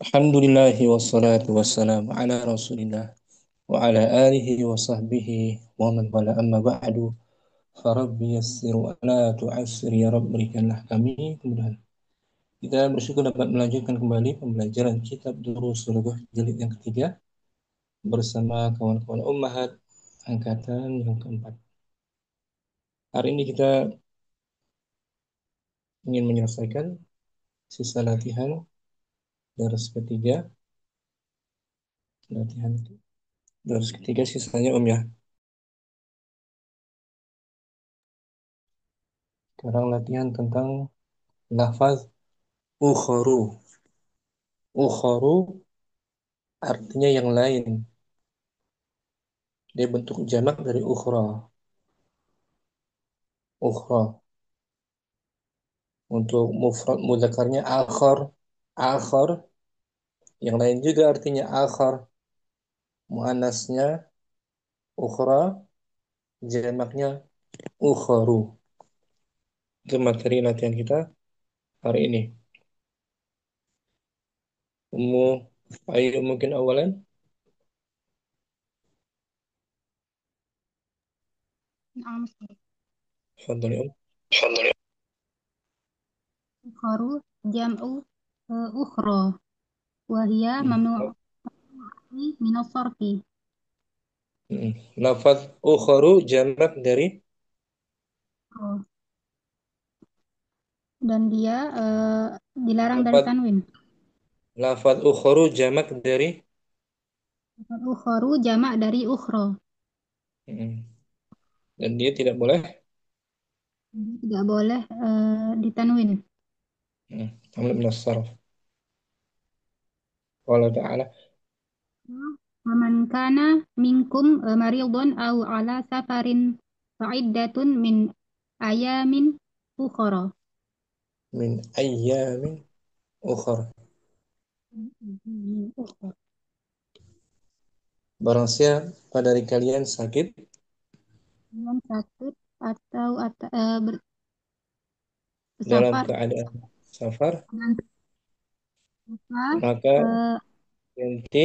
Alhamdulillahi wassalatu wassalamu ala rasulillah wa ala alihi wa sahbihi wa man wala amma ba'du farabbi yassir wa la tu'assir ya Rabb berikanlah kami kemudahan. Kita bersyukur dapat melanjutkan kembali pembelajaran kitab Durus Suluh jilid yang ketiga bersama kawan-kawan ummahat angkatan yang keempat. Hari ini kita ingin menyelesaikan sisa latihan baris ketiga, latihan baris ketiga sisanya ya. Sekarang latihan tentang lafaz ukharu. Ukharu artinya yang lain. Dia bentuk jamak dari ukhra. Ukhra. Untuk mufrad mudzakarnya akhar. Akhar. Yang lain juga artinya akhar. Muannasnya ukhra. Jamaknya ukharu. Itu materi latihan kita hari ini. Ayo mungkin awalan. نعم. Fadhali. ukharu jam'u ukhra wa hiya Hmm. mamnu'un min as-sarfi. Lafaz ukharu jamak dari Oh, dan dia dilarang dari lafaz tanwin. lafaz ukharu jamak dari Ukharu jamak dari ukhra. hmm. Dan dia tidak boleh Jadi tidak boleh ditanwin. tamlik min as-sarf. Qala ta'ala Waman kana minkum maridun aw ala safarin fa'iddatun min ayamin ukhra. min ayyamin ukhra. Barang siapa dari kalian sakit Yang sakit atau dalam bersafar keadaan safar, dengan apa, maka eh, ganti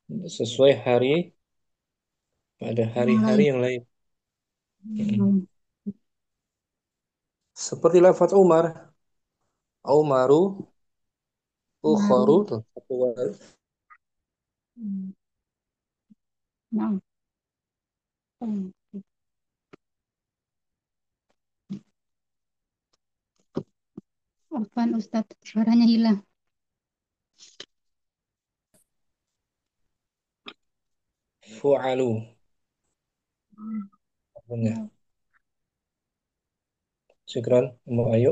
sesuai hari pada yang lain. hari-hari yang lain. Yang Mm. lain. Seperti lafaz Umar, Umaru, ukharu Baru. tuh. Hmm. Nah, Afwan Ustadz, suaranya hilang. Fu'alu. Artinya. Nah, Syukran, Ummu Ayu.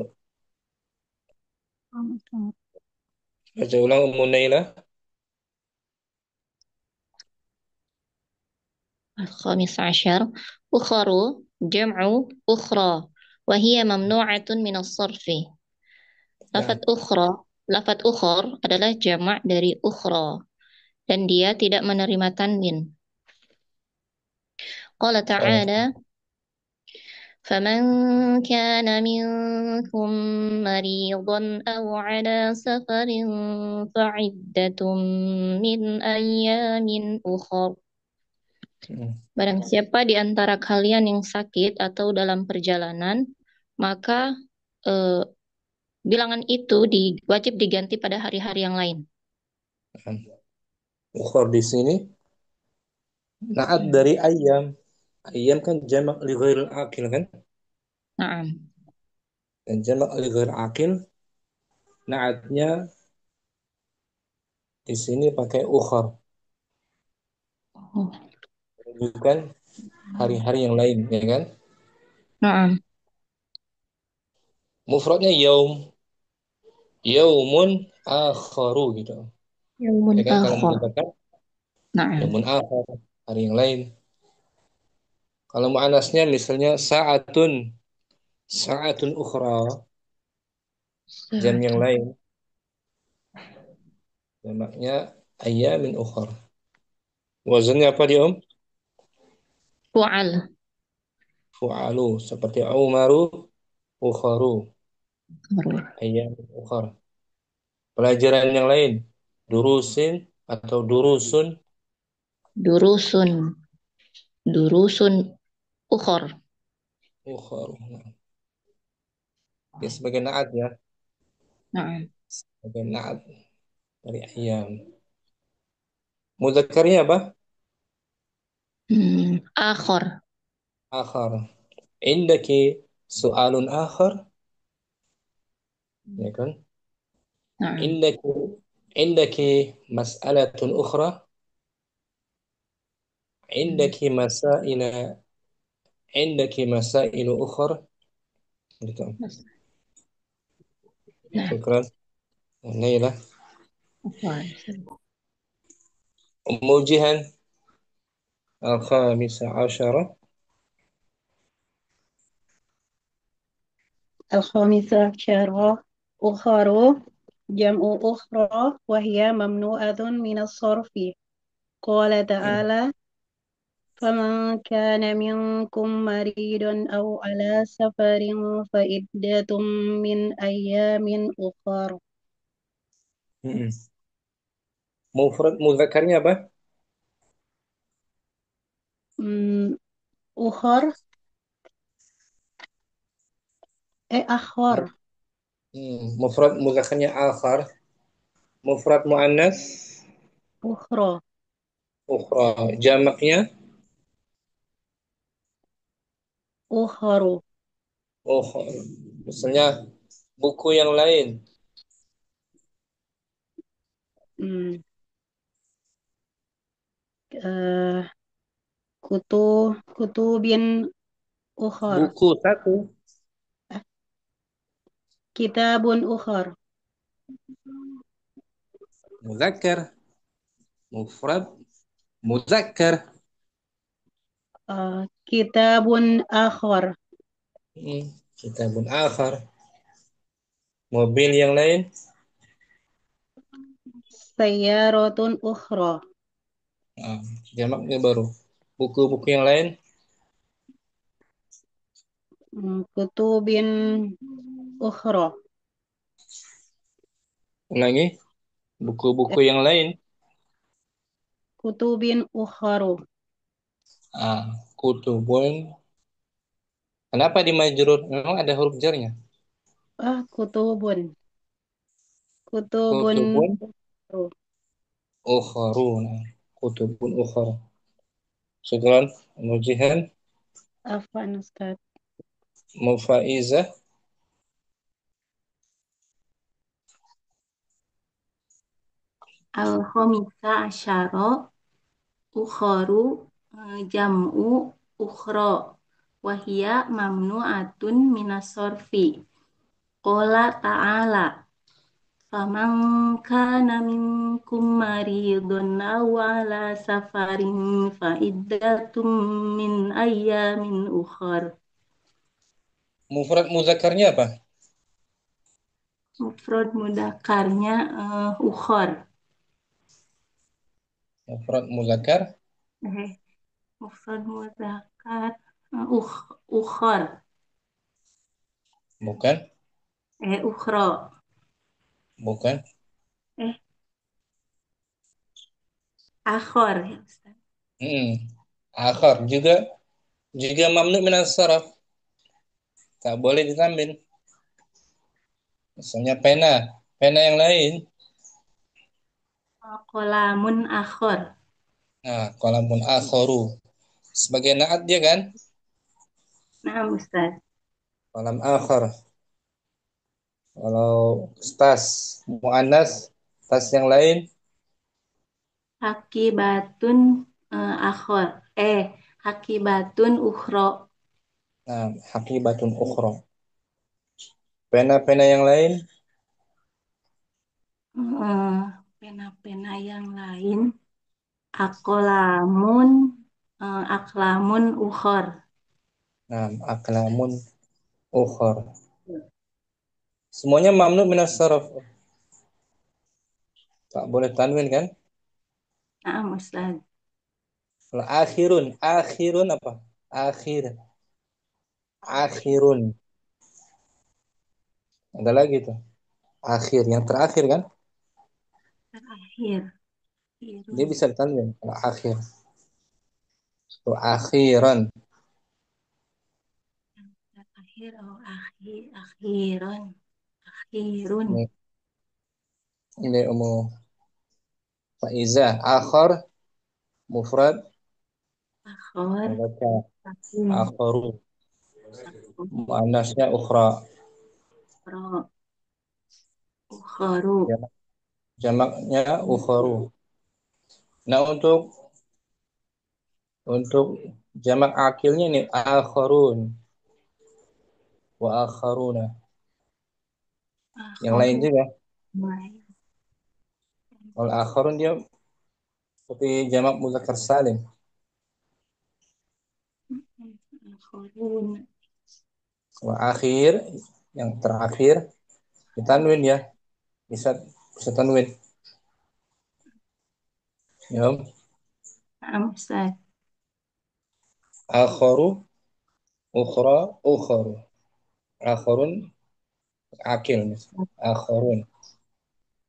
Ustadz. Baca ulang Ummu Naila. الخامس عشر أخر جمع أخرى وهي ممنوعة من الصرف. Nah, Lafat ukhor adalah jamak dari ukhra dan dia tidak menerima tanwin. Qala ta'ala فمن كان منكم مريضا أو على سفر فعدة من أيام أخر. Barang siapa di antara kalian yang sakit atau dalam perjalanan, maka eh, bilangan itu wajib diganti pada hari-hari yang lain. ukhra di sini naat dari ayam. Ayam kan jamak li ghairil akil kan? Naam. Dan jamak li ghairil akil naatnya di sini pakai ukhar. Oh, Menunjukkan hari-hari yang lain, ya kan? naam. Mufradnya yaum, yaumun akharu gitu. Yaumun Ya kan kalau akhir. mengatakan Naam. yaumun akhar, hari yang lain. Kalau muannasnya misalnya saatun ukhra, jam yang Sa'atun. lain. Jamaknya ayamin ukhra. Wazannya apa dia, Om? Fu'al. Fu'alu, seperti Umaru ukharu, ayamin ukhra. Pelajaran yang lain. durusin atau durusun. Durusun. Durusun ukhor. Ukhar. Ya, sebagai naat ya. Nah. Sebagai naat dari ayam. Mudzakarnya apa? Akhor. Akhar. Indaki soalun akhar. Ya kan? Nah. Indaki indaki mas'alatun ukhra. Indaki masaila indaki masailu ukhra. Gitu. Nah. Syukran. Nailah. Ukhor. Umujihan al-khamisa asyara. الخامسة عشرة أخر جمع أخرى وهي ممنوعة من الصرف قال تعالى فمن كان منكم مريضا أو على سفر فعدة من أيام أخر. Mufrad mudzakarnya apa? Hmm, أخر أخر Mufrad mudzakarnya akhar. Mufrad muannas أخرى ukhra. Jamaknya أخر. ukhra. Misalnya buku yang lain. Hmm, eh, kutu kutubin أخر Buku satu. kitabun أخر Muzakkar. Mufrad muzakkar. kitabun آخر Kitabun akhar. Mobil yang lain. sayyaratun أخرى Nah, jamaknya baru. Buku-buku yang lain. kutubin أخرى Ulangi. Buku-buku yang lain. kutubin أخر. Kutubun. Kenapa di majrur? Memang ada huruf jarnya. Kutubun kutubun Kutubun أخر. ukharun. Kutubun ukhar. Syukran. Mujihan. Afwan Ustaz. Mufaizah. Al-khamisa asyara ukharu jam'u ukhra wahia mamnu'atun minas sorfi. Qala ta'ala faman kana minkum maridun aw ala safarin fa iddatum min ayyamin ukhar. Mufrad mudzakarnya apa? Mufrad mudzakarnya ukhar. Mufrad muzakkar Mufrad mudzakkar ukhar. bukan, Ukhra. bukan. Eh, akhor ya Ustaz. Akhar juga mamnu min as-sarf. Tak boleh ditambahin. Misalnya pena yang lain. Qalamun akhor. Nah, kalaupun akharu sebagai naat dia kan? Nah, Ustaz. Kalam akhar. Kalau tas muannas, tas yang lain. Hakibatun akhor. Hakibatun ukhro. Nah, hakibatun ukhra. Pena-pena yang lain. Pena-pena yang lain. Akolamun. Aklamun ukhor. Nah, aklamun ukhra. Semuanya mamnu min as-sarf. Tak boleh tanwin kan? Nah, Ustaz. Kalau akhirun apa? Akhir, akhirun. Ada lagi tuh. Akhir yang terakhir kan? terakhir. Dia Akhirun. bisa ditanwin kalau akhir. So, akhiran. Terakhir, oh akhiron. Akhirun. Ini umum. Faiza akhar mufrad Akhor. mudzakkar Takin. akharu. Akhro. Muannasnya ukhra. Ukhoru. Jamaknya ukharu. Nah, untuk jamak akilnya ini akharun wa akharuna. Yang lain Akhoru. juga. Mai. Kalau akharun dia seperti jamak mudzakkar salim. Akhorun. Wa akhir yang terakhir ditanwin ya. Bisa bisa tanwin. Ya. Naam, Ustaz. Akharu ukhra ukharu. Akharun akil misalnya. Akharun.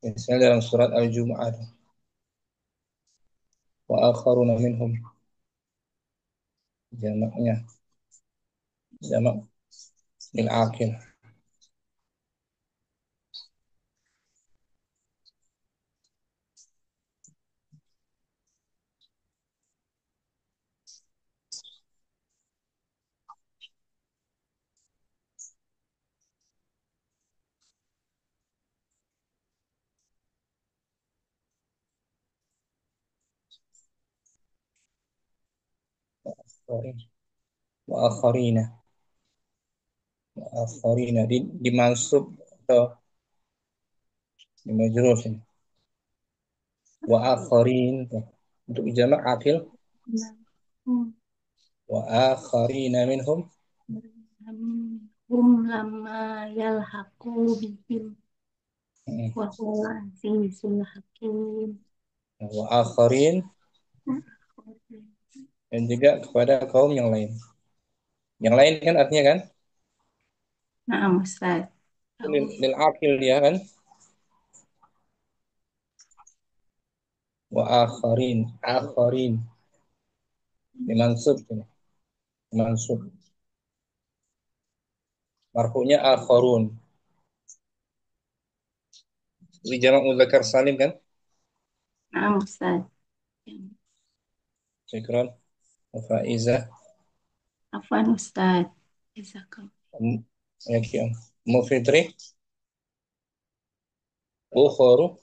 Misalnya dalam surat Al-Jumu'ah. Wa akharuna minhum. Jamaknya. Jamak lil akil. Wa akharina. Wa akharina. Dimansub atau dimajrur sini. Wa akharin. Untuk jamak akil. Hmm. Wa akharina minhum. Hum lama yalhaqu bihim Hmm. wa huwa azizul hakim. Wa akharin. Dan juga kepada kaum yang lain. Yang lain kan artinya kan? Naam, Ustaz. Lil akil dia kan? Wa akharin. Akharin. Dimansub sini. Dimansub. Marfu'nya akharun. Di jamak mudzakkar salim kan? Naam, Ustaz. Syukran. Wa faizah. Afwan, Ustaz. Jazakallah. Ya, kiam. Mufitri. Ukharu.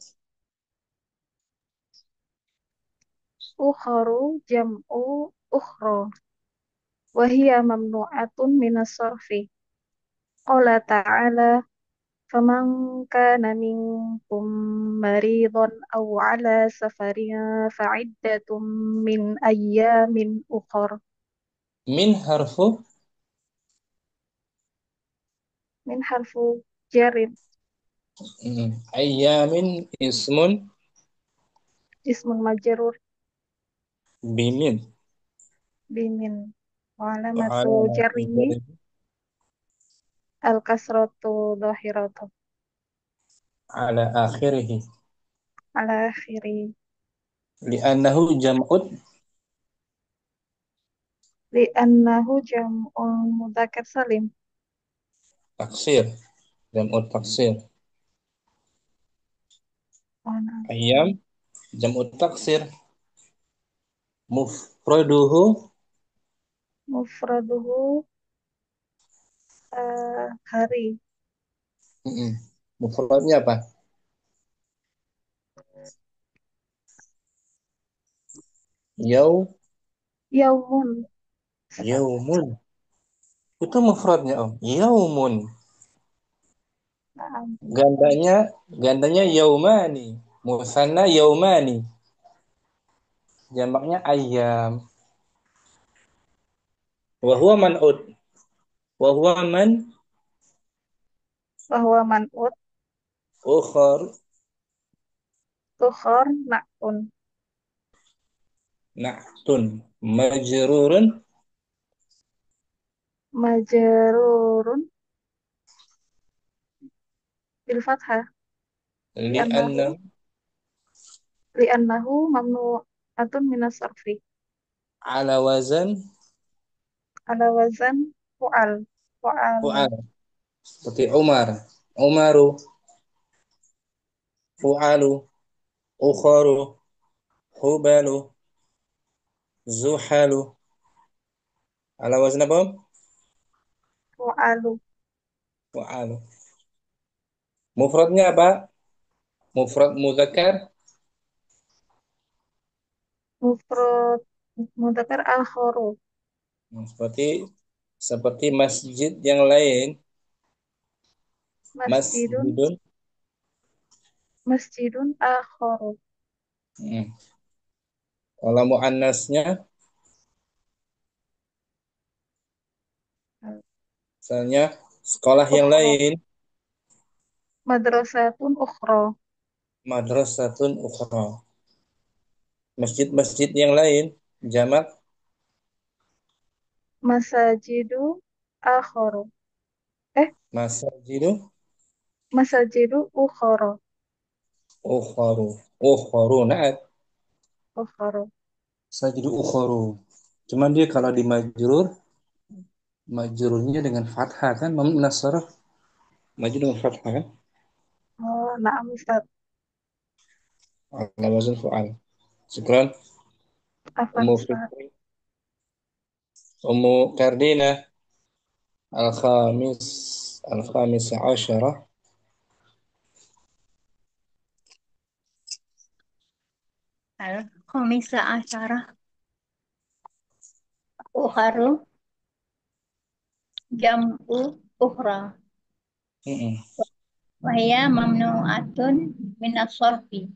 Ukharu jam'u ukhra wa hiya mamnu'atun minas sarfi. Qala ta'ala faman kana minkum maridan aw ala safarin fa'iddatun min ayyamin ukhra. Min harfu. Min harfu jarin Ayyamin ismun ismun majrur bimin. bimin wa Wa alamatu alamati jarrihi jarri al kasratu dhahiratu ala akhirih. ala akhiri Li'annahu jam'ud li'annahu jam'un mudzakkar salim. taksir. Jam'ud taksir. Wa Ayyam jam'ud taksir. Mufraduhu mufraduhu hari mufradnya apa? Yau yaumun sekali. yaumun. Itu mufradnya Om. Yaumun. Naam. Gandanya gandanya yaumani. Musanna yaumani. Jamaknya ayyam. Wa huwa man'ud. Wa huwa man Bahwa man'ut ukhar tukhar na'un na'tun majrurun majrurun bil fathah li'anna li'annahu li'annahu mamnu'atun minas sarfi. Ala wazan Ala wazan fu'al. Fu'alun. fu'al. Seperti Umar. Umaru, fu'alu, ukharu, hubalu, zuhalu. Ala wazan apa? Fu'alu. Fu'alu. Mufradnya apa? Mufrad mudzakkar. Mufrad mudzakkar al-kharu. Seperti masjid yang lain. Masjidun. Masjidun. Masjidun al-kharu. Hmm. Kalau muannasnya, misalnya sekolah yang Ukhra. lain, Madrasatun ukhra. madrasatun ukhra. Masjid-masjid yang lain, jamak Masajidu akharu. Eh, masajidu masajidu ukhra. ukharu. Ukharu, naat. Ukharu. Sajidu ukharu. Cuman dia kalau di majrur, majrurnya dengan fathah kan, mamnu nasr, majrur dengan fathah kan? Oh, na'am Ustaz. Ala wazn fu'al. Syukran. Afwan Ummu Ustaz. Fikri, Ummu Kardina, al-khamis, al-khamis asyara. Al-Khamisa Asyarah Ukharu Jam'u Ukhra Mm-mm. Wahya mamnu'atun minas sorfi.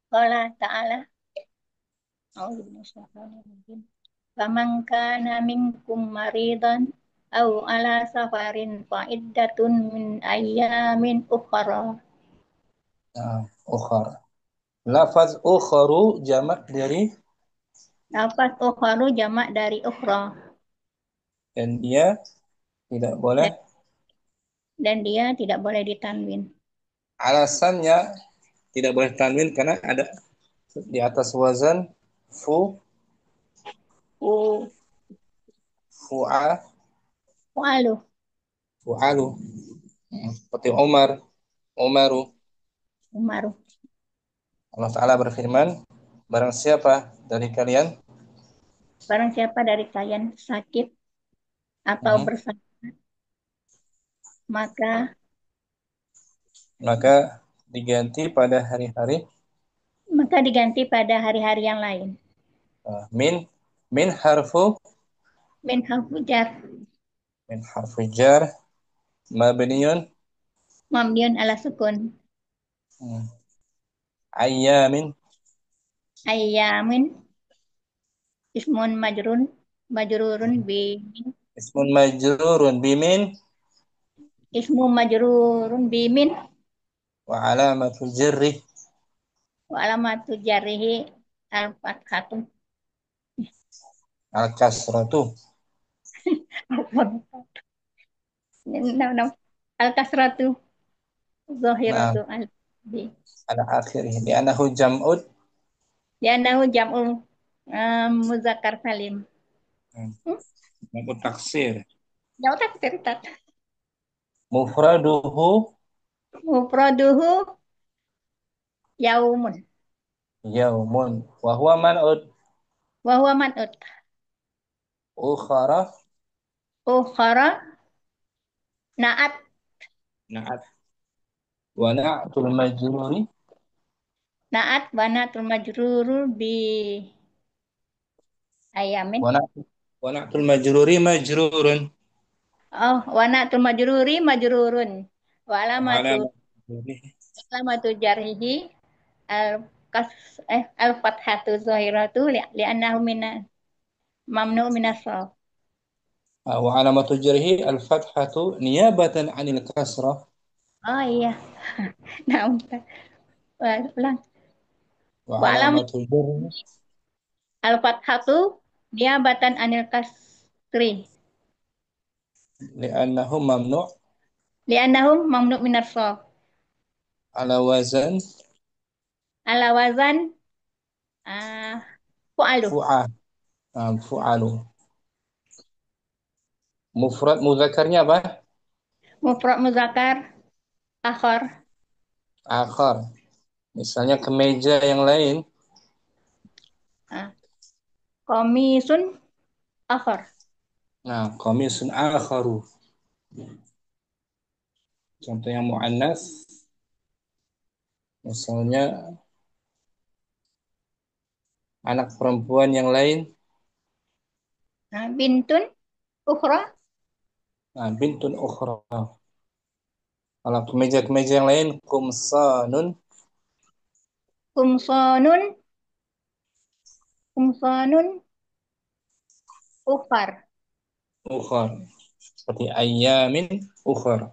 Qala ta'ala A'udzu minasyaitonir rajim. Faman kana minkum maridan aw ala safarin fa iddatun min ayyamin ukhra. Nah, ukhar. Lafaz ukharu jamak dari, Lafaz ukharu jamak dari ukhra dan dia tidak boleh. dan, dan dia tidak boleh ditanwin. Alasannya tidak boleh tanwin karena ada di atas wazan fu, Fu fu'a, Fu'alu fu'alu. Seperti Umar, Umaru. Umaru. Allah Ta'ala berfirman, barang siapa dari kalian Barang siapa dari kalian sakit atau mhm, bersakit, maka maka diganti pada hari-hari diganti pada hari-hari yang lain. min min harfu Min harfujar min harfu jar mabniun mamdiun ala sukun. hmm, ayyamin Ayyamin ismun majrurun bi ismun majrurun bimin ismu majrurun bimin wa alamatu jarri wa alamatu jarrihi al fathatu. al kasratu. Nah, nah. Al kasratu Nah, zahiratu al bi ada akhirnya di anahu jam'ud li'annahu jam'u muzakkar salim. Hmm? jam'u taksir Jauh tak cerita. mufraduhu Mufraduhu yaumun yaumun wa huwa man'ud wa huwa man'ut. ukhara Ukhara na'at na'at wa na'tul majruri na'at wa na'tul majruru bi ayamin. wa na'tul majruri majrurun Oh, wa na'tul majruri majrurun. Wa wa alamatu alamat majrurihi alamatu jarhihi al kas al fathatu zahiratu li'annahu mina mamnu minas sarf. wa alamatu jarhi al fathatu niyabatan anil kasrah Oh iya. Nah, ulang. wa Wa alam alamatu jarhi al fathatu niabatan anil kasri li'annahu mamnu' li'annahu mamnu minas sarf. ala wazan Ala wazan ah, fu'alu. Fu'a. Fu'alu. Mufrad muzakarnya apa? Mufrad muzakkar akhar. Akhar. Misalnya kemeja yang lain. Ah, Komisun akhar. Nah, komisun akharu. Contoh yang mu'annas. Misalnya anak perempuan yang lain. Nah, bintun ukhra. Nah, bintun ukhra. Kalau kemeja-kemeja yang lain, kumsanun. Kumsanun. Kumsanun ukhar. Ukhar. Seperti ayyamin ukhar.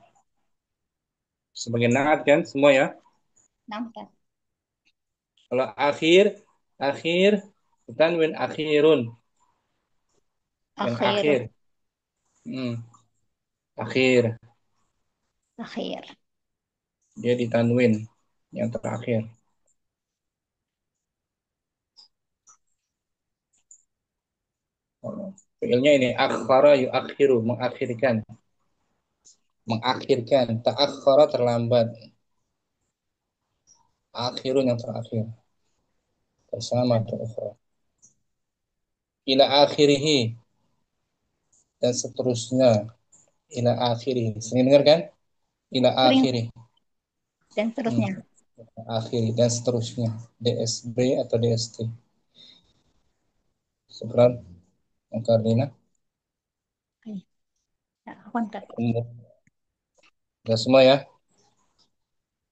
Sebagai naat kan semua ya. Nampak. Kalau akhir tanwin akhirun. Yang Akhir. akhir. Akhir. Akhir. Dia ditanwin yang terakhir. Fiilnya ini akhara yuakhiru, mengakhirkan. Mengakhirkan. Ta'akhara terlambat. Akhirun yang terakhir. Bersama atau ukhra. Ila akhirihi. Dan seterusnya. Ila akhirihi. Sering dengar kan? Ila Sering akhiri. dan seterusnya. Akhiri dan seterusnya. DSB atau DST. Syukran. Karina. Ya, kontak. Udah semua ya.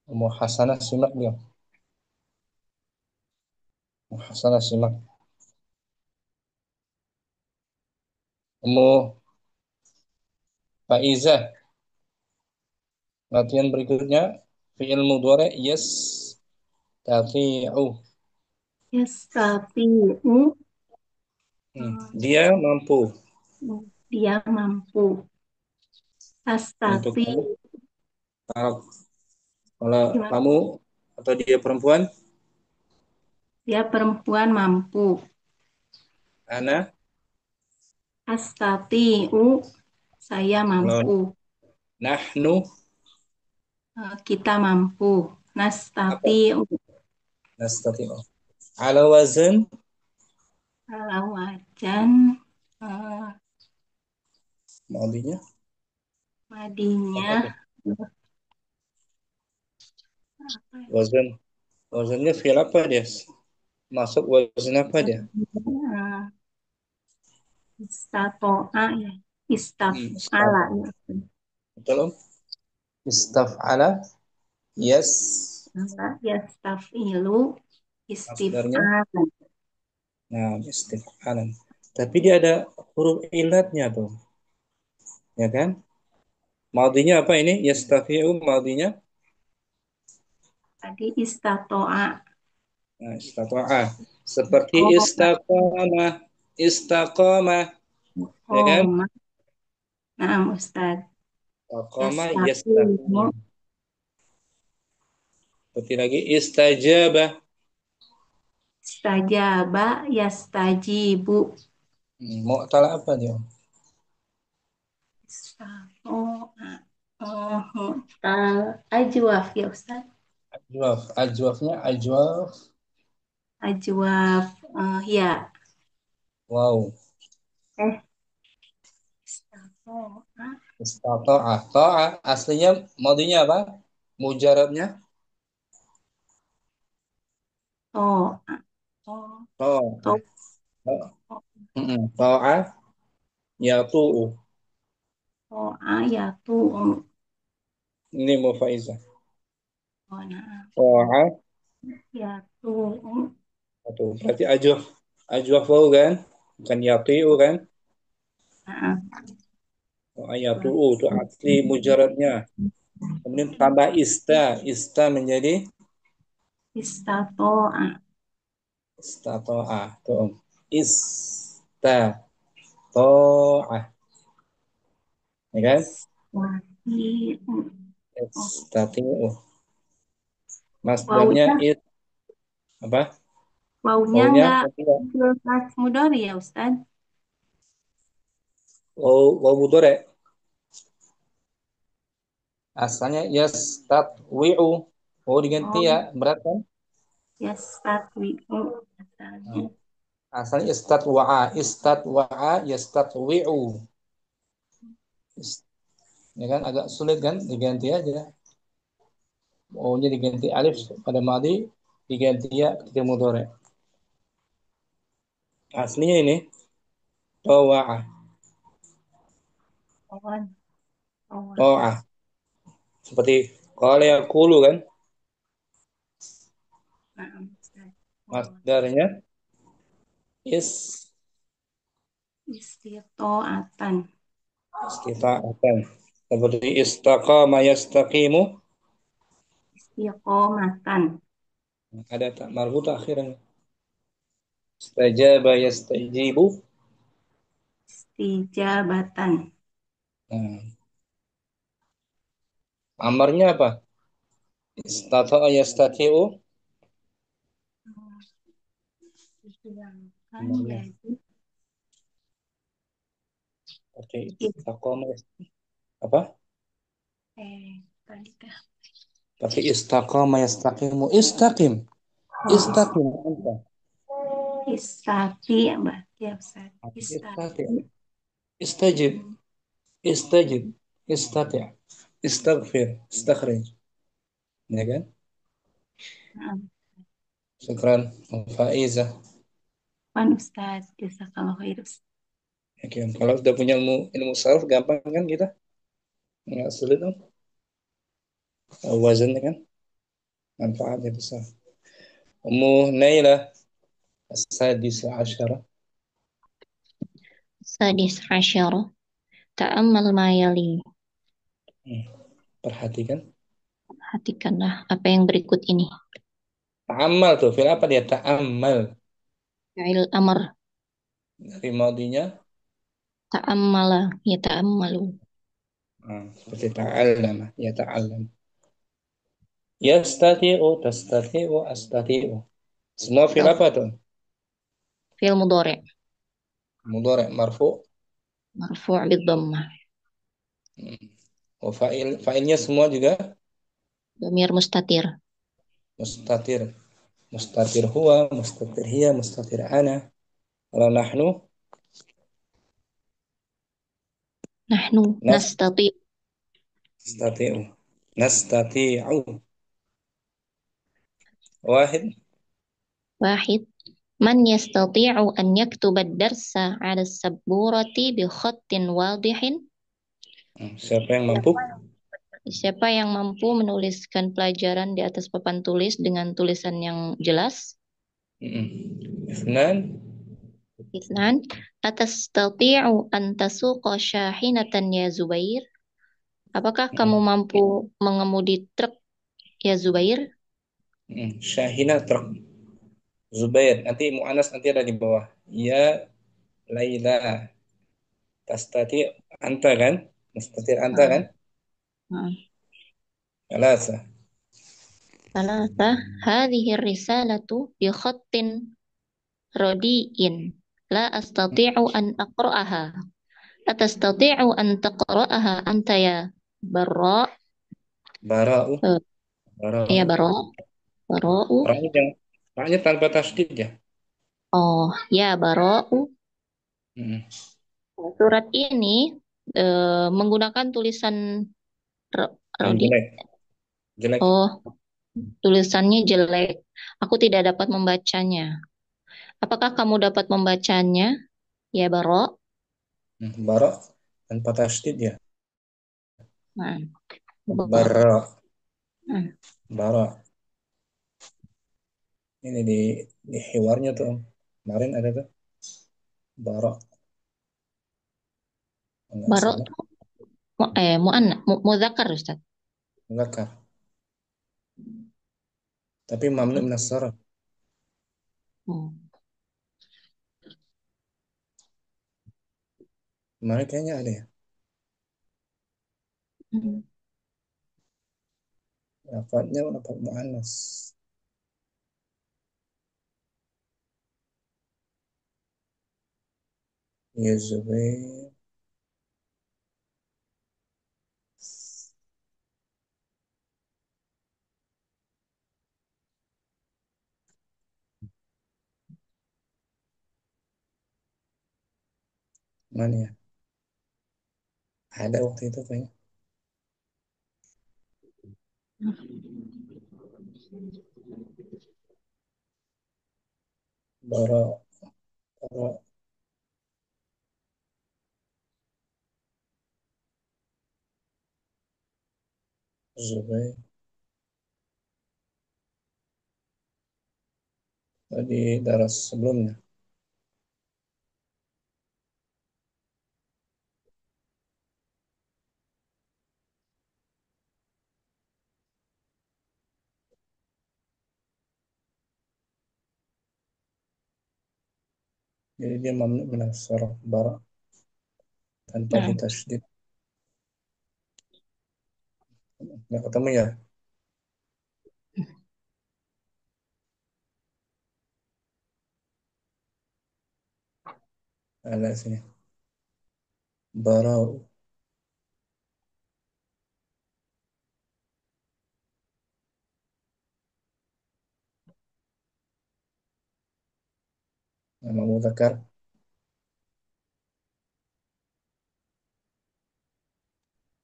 Ummu Hasanah simak beliau. Ummu Hasanah simak. Ummu Faizah. Latihan berikutnya. Fi'il mudhari yes. Tafi'u. Yastati'u. Dia mampu. Dia mampu. Untuk Astati. kalau kalau Gimana? kamu atau dia perempuan, Dia perempuan mampu. ana Astati'u. Saya kalau mampu. nahnu Kita mampu. apa? Nastati'u. Nastati'u. Ala wazan Kalau wajan. maudinya Madinya. apa tuh? Apa ya? Wazan. Wazannya fi'il apa dia? Masuk wazan apa dia? Istato'a ya. Istaf'ala Istaf. ya. Betul? Istaf'ala. Yes. Yastaf'ilu. Masdarnya. Istif'alan. Nah, istif'alan. Tapi dia ada huruf ilatnya tuh. Ya kan? Maudinya apa ini? Yastafi'u maudinya. Tadi istato'a. Nah, istata'a. Seperti Oh, istaqamah. Istaqamah. Ya kan? koma. Nah, Ustaz. Istaqamah Yastaqimu. yastaqim. Seperti lagi istajabah. Istajaba. Yastajibu. Mu'tal apa dia? Istato'a. Oh, mu'tal. Ajwaf ya Ustaz. Ajwaf. Ajwafnya ajwaf. Ajwaf. Ya. Wow. Istato'a. Istata'ah. Ta'ah. Aslinya maudinya apa? Mujarabnya? To'a. Oh, Ta'ah. to. Ta'ah. Yatu'u. To'a ya tu'u. Ini mufaizah. Oh, nah. Ta'ah. Ya tu'u. Atau berarti ajwaf. Ajwaf wau kan? Bukan yati'u kan? Nah, Yatu'u itu asli mujarabnya. Kemudian tambah ista. Ista menjadi istato'a. istato'ah. Tuh. Istato'ah. Ya kan? Istaqimu. Oh, Istati'u. Masdarnya wawunya it. Apa? Wawunya Wawunya nggak tidak. jelas mudhari ya Ustaz? Waw mudhari. Asalnya yastatwi'u. Oh, diganti Oh, ya, berat kan? yastatwi'u asalnya. Hmm. Asalnya istatwa'a yastatwi'u. Is- Ya kan agak sulit kan? Diganti aja. O-nya diganti alif pada madi, diganti ya ketika mudhari. Aslinya ini tawa'a, Kawan, kawan. ta'ah. Seperti qala yaqulu kan? Nah, Ustaz. Kawan. Masdarnya is Istitoatan. istita'atan. Seperti istaqama yastaqimu, Istiqomatan. ada tak marbut akhirnya. Istajaba yastajibu. Istijabatan. Nah, amarnya apa? Istata'a yastati'u. Sedangkan Amarnya jadi seperti istaqama apa? tadi kah? Tapi istaqama yastaqimu. Istaqim. Oh, Istaqim anta. istati ya berarti ya Ustaz. Istati. Istati. Istajib. Istajib. Istati. Istaghfir. Istakhrij. Ya kan? Nah, Syukran. Faizah. Pan Ustaz. Jazakallah khair Ustaz. Oke, kalau sudah punya ilmu sarf gampang kan kita? Nggak sulit dong. Wazannya kan manfaatnya besar. Ummu Nailah السادس عشر. Sadis asyara. Ta'ammal ma yali. Hmm, perhatikan. Perhatikanlah apa yang berikut ini. Ta'ammal tuh, fil apa dia? Ta'ammal. Fi'il amr. Dari maudinya, Ta'ammala. Ya ta'ammalu. seperti ta'allama. Ya ta'allam. Yastati'u, tastati'u, astati'u. Semua fil Tuh. apa tuh? Fi'il mudhari'. Mudhari' marfu. Marfu' bid dhammah. Hmm. Oh, fa'ilnya semua juga Dhamir mustatir. mustatir. Mustatir huwa, mustatir hiya, mustatir ana. Kalau nahnu, Nahnu nastati'. nastati'u. Nastati'u. Wahid. Wahid. Man yastati'u an yaktuba ad-darsa 'ala as-sabburati bi khattin wadihin. Siapa yang mampu? Siapa yang mampu menuliskan pelajaran di atas papan tulis dengan tulisan yang jelas? Isnan. Isnan, atastati'u an tasuqa syahinatan ya Zubair? Apakah kamu mampu mengemudi truk ya Zubair? Syahina truk. Zubair. Nanti mu'anas nanti ada di bawah. Ya Laila. Tastati anta kan? Mustatir anta Ah, kan? ah. Alasa. Salasa, hadhihi risalatu bi khattin rodiin. La astati'u an aqra'aha. Atastati'u an taqra'aha anta ya Barra? Bara'u. Eh, ya Bara'u. Barra. Barra'u. Ra'nya jangan. Ra'nya tanpa tasdid ya. Oh, ya Barra'u. Mm. Surat ini menggunakan tulisan Yang Rodi. jelek. Jelek. Oh, tulisannya jelek. Aku tidak dapat membacanya. Apakah kamu dapat membacanya? Ya, Baro. Bara' tanpa tasdid ya. Nah, Baro. Bara'. Nah, Bara'. Ini di hewarnya tuh. Kemarin ada tuh. Bara'. Enggak Baro salah. tuh muzakkar Ustaz. Enggak. Tapi mamnu minas sarf. Hmm. Kemarin kayaknya ada ya. Hmm. Lafadznya lafadz mu'annas. Ya Zubair. Mana ya? Ada waktu itu kayaknya. Bara, bara, Zubair. Tadi daras sebelumnya. Jadi dia mamnu min as-sarf bara tanpa Nah, ditasydid. Nggak ketemu ya? Ada sini. Bara, nama mudzakkar.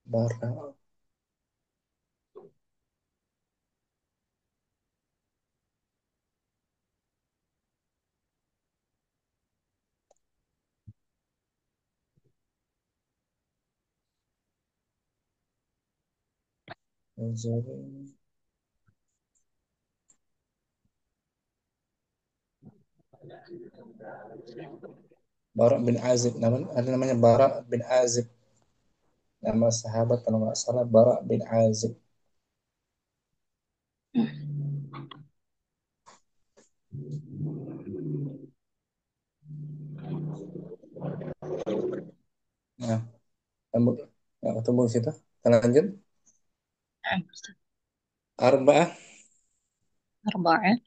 Bara, Zubair. Bara bin Azib. Ada namanya Bara bin Azib. Nama sahabat kalau nggak salah Bara bin Azib. Nah, kamu nggak ketemu di situ. Kita lanjut. Arba'ah. أربعة.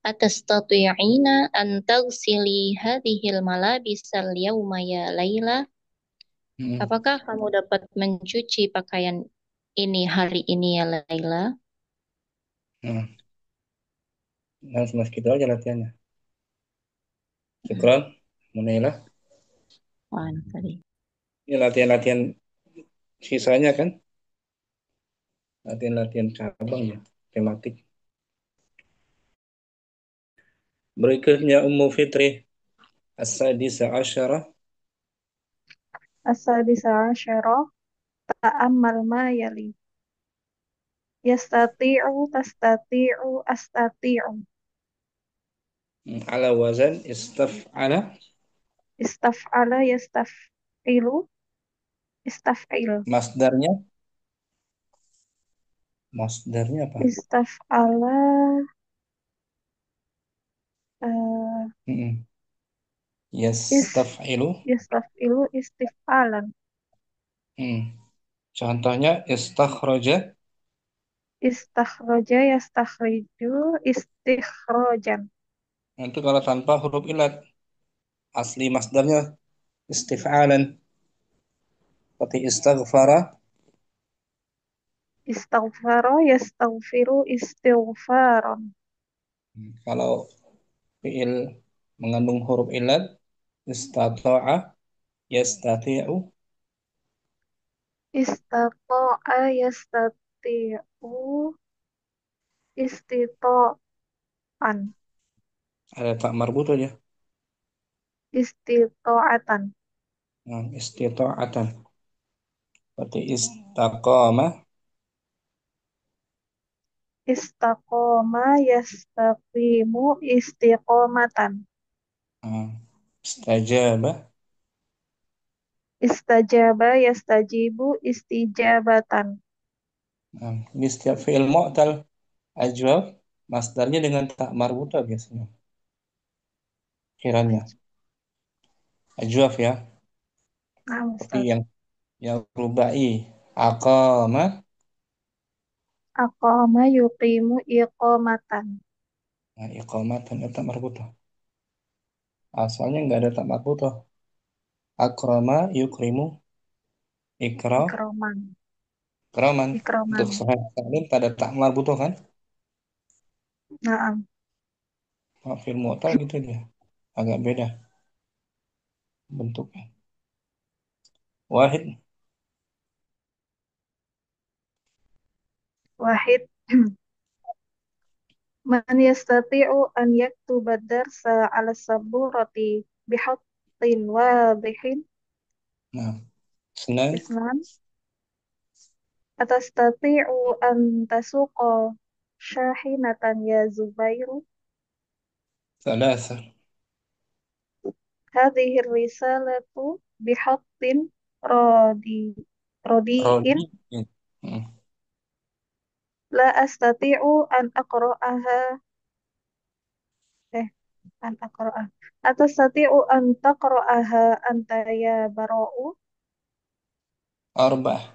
أتستطيعين أن تغسلي هذه الملابس اليوم يا ليلى؟ Hmm. Apakah kamu dapat mencuci pakaian ini hari ini ya Laila? Nah, langsung mas gitu aja latihannya. Syukran, Munailah. Wah, tadi. Ini latihan-latihan sisanya kan? Latihan-latihan cabang ya, tematik. Berikutnya Ummu Fitri. As-sadisa asyara. As-sadisa asyara ta'ammal ma yali. Yastati'u, tastati'u, astati'u. Ala wazan istaf'ala. Istaf'ala, yastaf'ilu, istaf'il. Masdarnya. Masdarnya apa? Istaf'ala, eh, Mm-mm. is, Yastaf'ilu. yastaf'ilu, istif'alan. Hmm. Contohnya istakhraja. Istakhraja, yastakhriju, istikhrojan. Itu kalau tanpa huruf ilat. Asli masdarnya istif'alan. Seperti istaghfara. Istaghfara, yastaghfiru, istighfaran. Kalau fi'il mengandung huruf ilat, istata'a, yastati'u. Istata'a, yastati'u, istita'an. Ada tak marbut aja. Istita'atan. Nah, istita'atan. Seperti istaqama. Istaqoma, yastaqimu, istiqomatan. Nah, istajaba. Istajaba, yastajibu, istijabatan. Nah, ini setiap fi'il mu'tal ajwab masdarnya dengan tak marbutah biasanya. Kiranya ajwab ya. Nah, Tapi Ustaz. yang rubai aqama. Aqama, yuqimu, iqomatan. Nah, iqamatan tak marbutah. Asalnya nggak ada tak marbutah. Akrama yukrimu ikra Ikroman. ikraman. Untuk Ikroman. salim pada tak marbutoh kan? Naam. Fil mu'tal gitu dia. Agak beda bentuknya. Wahid. Wahid. Man yastati'u an yaktuba darsa ala saburati bihattin wadihin. Nah, Isnan. Isnan. Atastati'u an tasuqa syahinatan ya Zubairu. Thalatha. Hadhihi risalatu bihattin radi radiin. Rodi. Hmm. La astati'u an aqra'aha an aqra'ah. Atastati'u an taqra'aha anta ya bara'u. Arba'ah.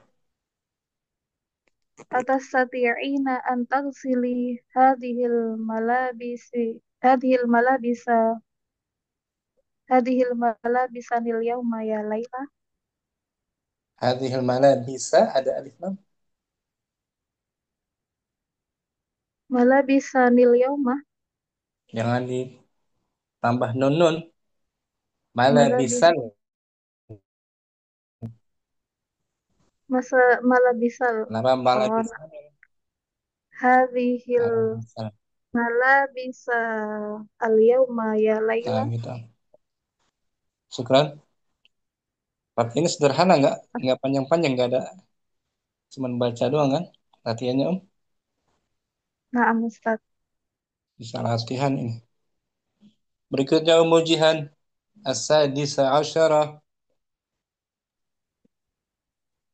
Atastati'ina an taghsili hadhil malabisa hadhil malabisanil yawma ya Laila. Hadhil malabisa ada alif lam. Malabisanil yawma. Jangan ditambah nun. Malabis Malabisan. malabisal. Kenapa Oh, malabisan? hadhil Malabisan. malabisa al yawma ya Nah, Laila. gitu. Syukran. Part ini sederhana nggak panjang-panjang, nggak ada, cuman baca doang kan latihannya Om. Naam Ustaz. Bisa latihan ini. Berikutnya umujihan as-sadisa asyara.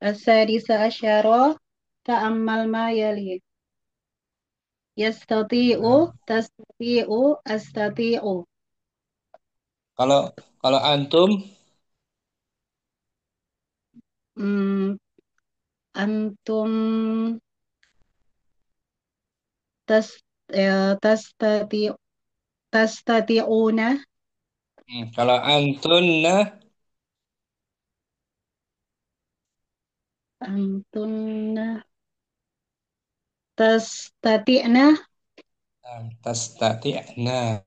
As-sadisa asyara ta'ammal ma yali. Yastati'u, Nah, tastati'u, astati'u. kalau kalau antum Hmm, antum tas tastati'u tastati'una, kalau antunna antunna tastati'na. tastati'na.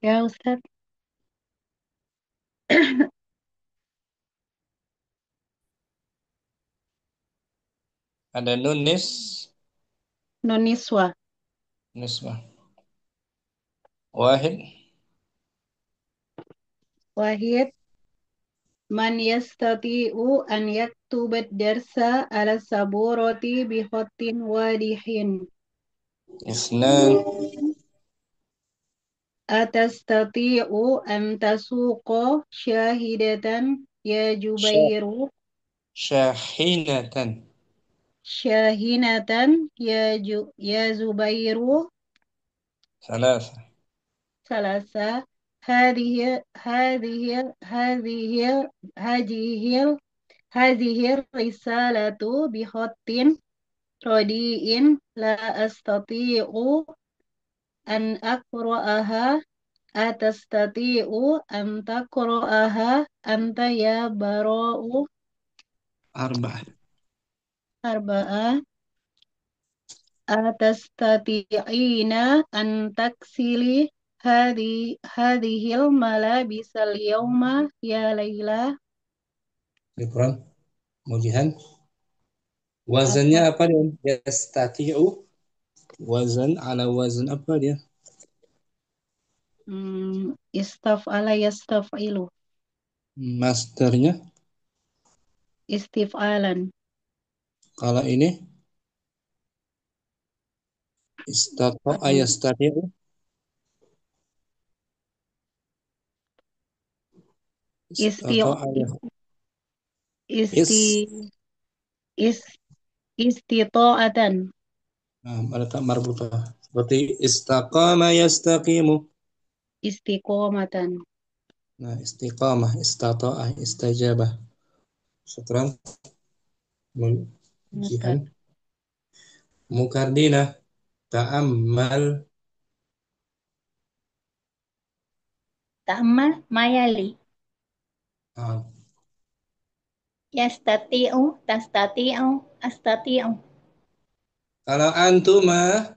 Ya Ustaz. Ada nunis Nun niswa. nisbah. Wahid. Wahid. Man yastati'u an yaktuba darsa ala saburati bi khatin wadihin. Isnan. Atastati'u an tasuqa syahidatan ya Jubairu. Syahinatan. Syahinatan ya Zubairu. Salas. Salasa. Hadhihi hadhihi hadhihi hadhihi hadhihi risalatu bi khatin radiin la astati'u an aqra'aha. Atastati'u an taqra'aha anta ya bara'u. Arba'ah. Arba'ah. Atastati'ina an taksili hadhil malabisal yawma ya Laila. Syukran. Umujihan. Wazannya apa dia? Yastati'u. Wazan ala wazan apa dia? Istaf'ala yastaf'ilu. Masternya. Istif'alan. Kalau ini istata'a yastati'u. Isti Istata'a isti is. is istita'atan. Nah, ada tak marbutah. Seperti istaqama yastaqimu. Istiqomatan. Nah, istiqamah, istata'ah, istajabah. Syukran. Ustaz. Ujian. Mukardina, ta'ammal. Ta'ammal mayali. Ah, Yastati'u, tastati'u, astati'u. kalau antuma,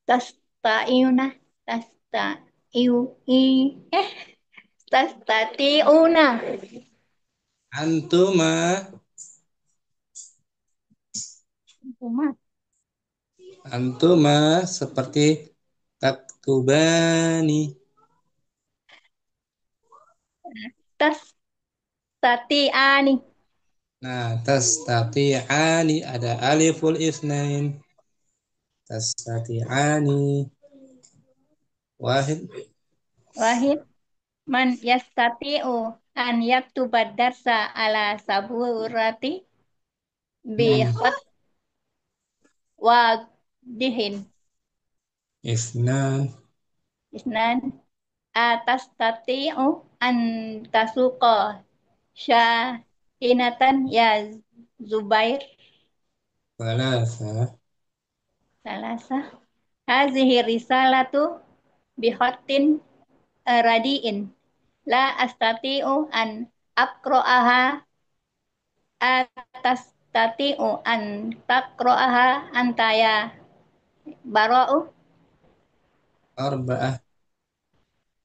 Tasta'iuna, tasta'iu, eh, tastati'una. antuma, Cuma antuma seperti taktubani. tastati'ani. Nah, tastati'ani ada aliful isnain. Tastati'ani. Wahid. Wahid man yastati'u an yaktuba darsa ala saburati bi Hmm. khat wadihin. Isnan. Isnan atas tati'u an tasuqa syahinatan ya Zubair. Salasa. Salasa hazihi risalatu bihatin radiin la astati'u an aqra'aha atas tati'u an taqra'aha anta ya bara'u. Arba'ah.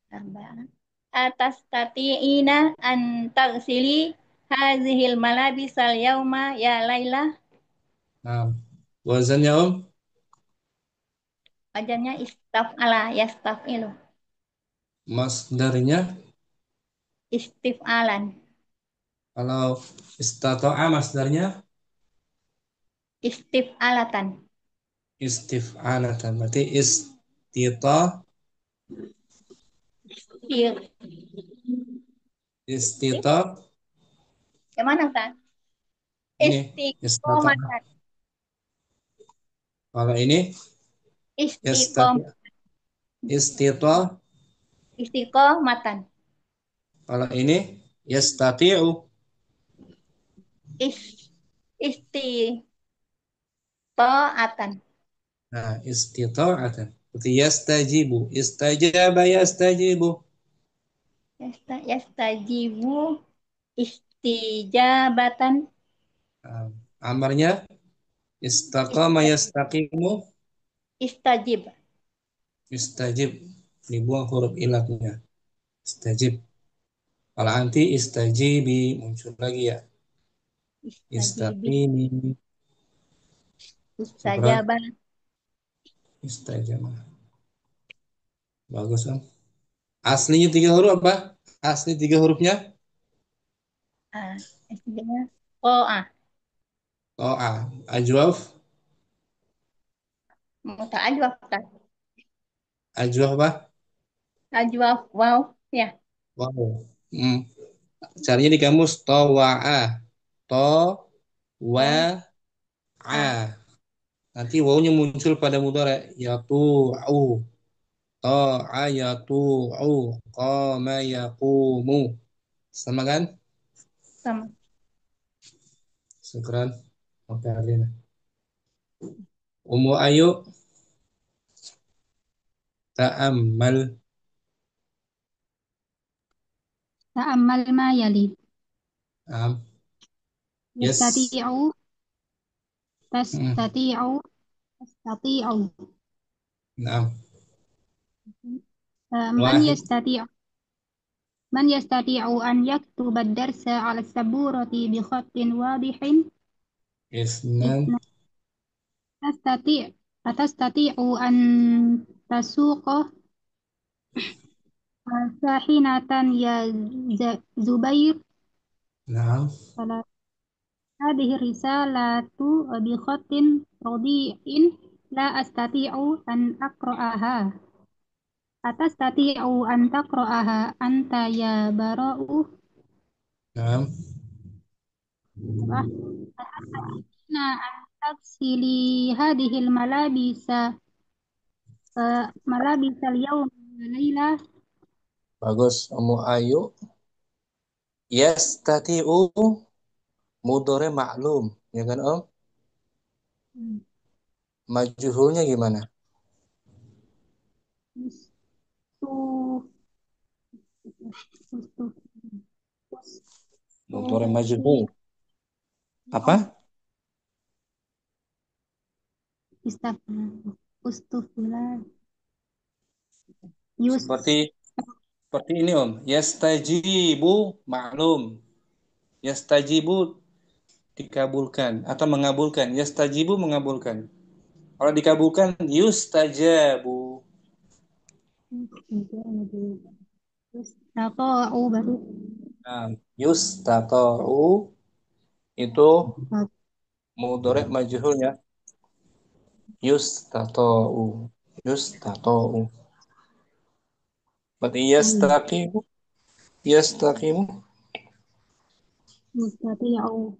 Arba'ah. Atas tati'ina an tagsili hazihil malabisal yauma ya Laila. Nah, wazannya Om? Wajannya istaf'ala yastaf'ilu. Masdarnya Istif'alan. kalau istata'a masdarnya Istif'alatan. istif'alatan. Berarti istita Ir. istita Gimana kan? ini istata'a. Istiqomatan. Kalau ini Istiqom. yastati istita. Istiqomatan. Kalau ini yastati'u. Is, istita'atan. Nah, istita'atan. Berarti yastajibu. Istajaba yastajibu. Yastajibu istijabatan. Nah, amarnya istaqama yastaqimu. Istajib. Istajib. Dibuang huruf ilatnya. Istajib. Kalau anti istajibi muncul lagi ya. Istajibi. Istaqimi. Syukran. Istajaban. Istajama. Bagus Om. Aslinya 3 huruf apa? Asli 3 hurufnya? Ah, istilahnya. Oh, ah. To'a. Ajwaf. Muta'ajwaf kan. Ajwaf apa? Ajwaf. Wow. Ya. Wow. Hmm. Caranya di kamus towa'a. To wa Oh, a. ah. Nanti wawunya muncul pada mudhari. Yatu'u. Ta'a yatu'u. Qama yaqumu. Sama kan? Sama. Syukran. Oke, Arlina. Ummu Ayu ta'ammal. Ta'ammal ma yali. Am. Yes. Yastati'u, Hmm. tastati'u, tastati'u. Naam. Man Wahid. yastati'u من يستطيع أن يكتب الدرس على السبورة بخط واضح؟ Isnan. اثنان. تستطيع أتستطيع أن تسوق شاحنة يا زبير؟ Naam. ثلاثة. هذه الرسالة بخط رديء لا أستطيع أن أقرأها. أتستطيع أن تقرأها أنت يا براء؟ Naam. أن تغسلي هذه ملابس اليوم يا ليلى؟ Bagus, Ummu Ayu. Yastati'u mudhari ma'lum, ya kan Om? Hmm. Majhulnya gimana? Ustu, ustu, Mudhari' ustu, majhul. Apa? Istagfirullah. Ustufillah. Yus. Seperti ini Om. Yastajibu maklum. Yastajibu dikabulkan atau mengabulkan. Yastajibu mengabulkan. Kalau dikabulkan yustajabu. Tata'u baru. Nah, yustata'u itu mudhari' majhulnya yustata'u. Yustata'u. Berarti yastaqimu. Yastaqimu. Mustati'u.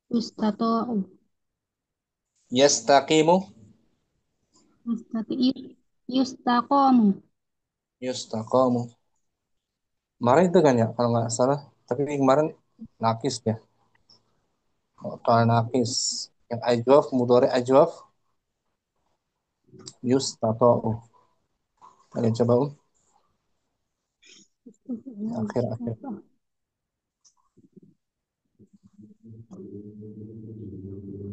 Ustata'u. Yastaqimu. Mustati'u. Yustaqamu. Yustaqamu. Kemarin itu kan ya kalau nggak salah. Tapi kemarin nakis ya. Mu'tal nakis. Yang ajwaf, mudhari' ajwaf. Yustata'u. Kalian coba akhir-akhir.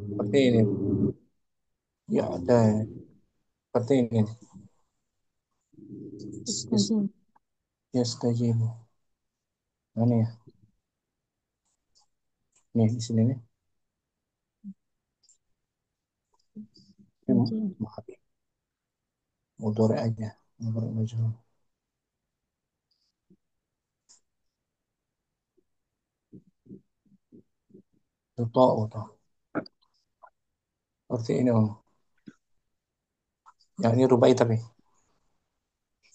Seperti ini. Ya ada. Seperti ini. Yastajibu. Mana ya? Nih di sini nih. Mudhari' aja. Mudhari' majhul. Tuta'u tuh. Seperti ini Om. Yang ini rubai tapi.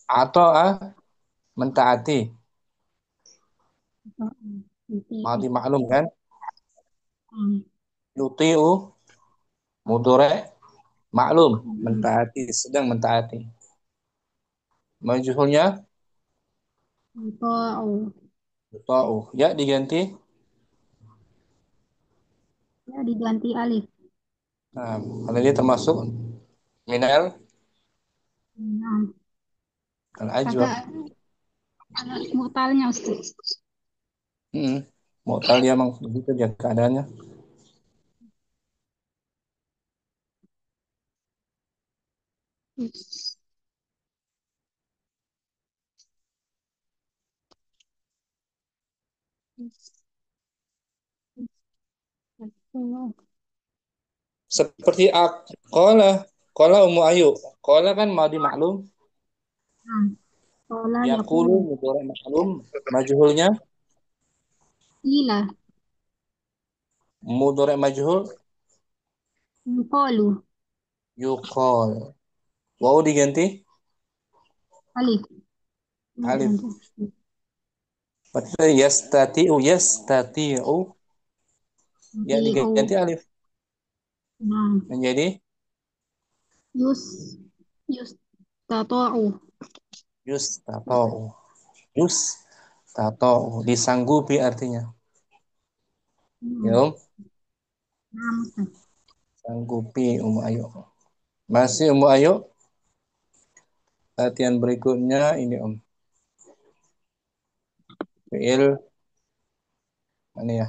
Atau mentaati. Madi maklum kan? Yuti'u mudhari' maklum. Mentaati. Sedang mentaati. Majhulnya Ta'u. Ya diganti. Ya diganti alif. Nah, kalau dia termasuk minal Nah, al-ajwab. agak mu'talnya Ustaz. Mu'tal dia memang begitu dia keadaannya. Seperti qala Ummu Ayu. Qala kan madi maklum. Qala Yaqulu yaqulu. mudhari' maklum. Majhulnya Ila. mudhari' majhul Qalu. yuqal. Waw diganti Alif. alif. Berarti yastati'u ya diganti alif. Nah, Menjadi yustata'u. yustata'u. Yustata'u. Disanggupi artinya. Ya, Om. Nah, Ustaz. Sanggupi Ummu Ayu. Masih Ummu Ayu. Latihan berikutnya ini Om. Fi'il mana ya?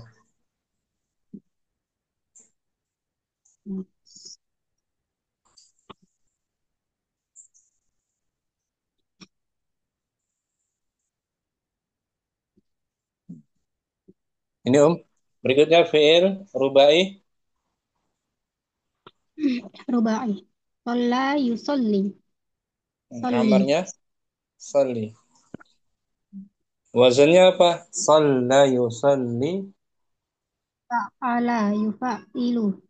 Ini Om. Berikutnya fi'il rubai. Rubai. Shalla yusolli. Amarnya salli. Wazannya apa? Shalla yusalli. Fa'ala yufa'ilu.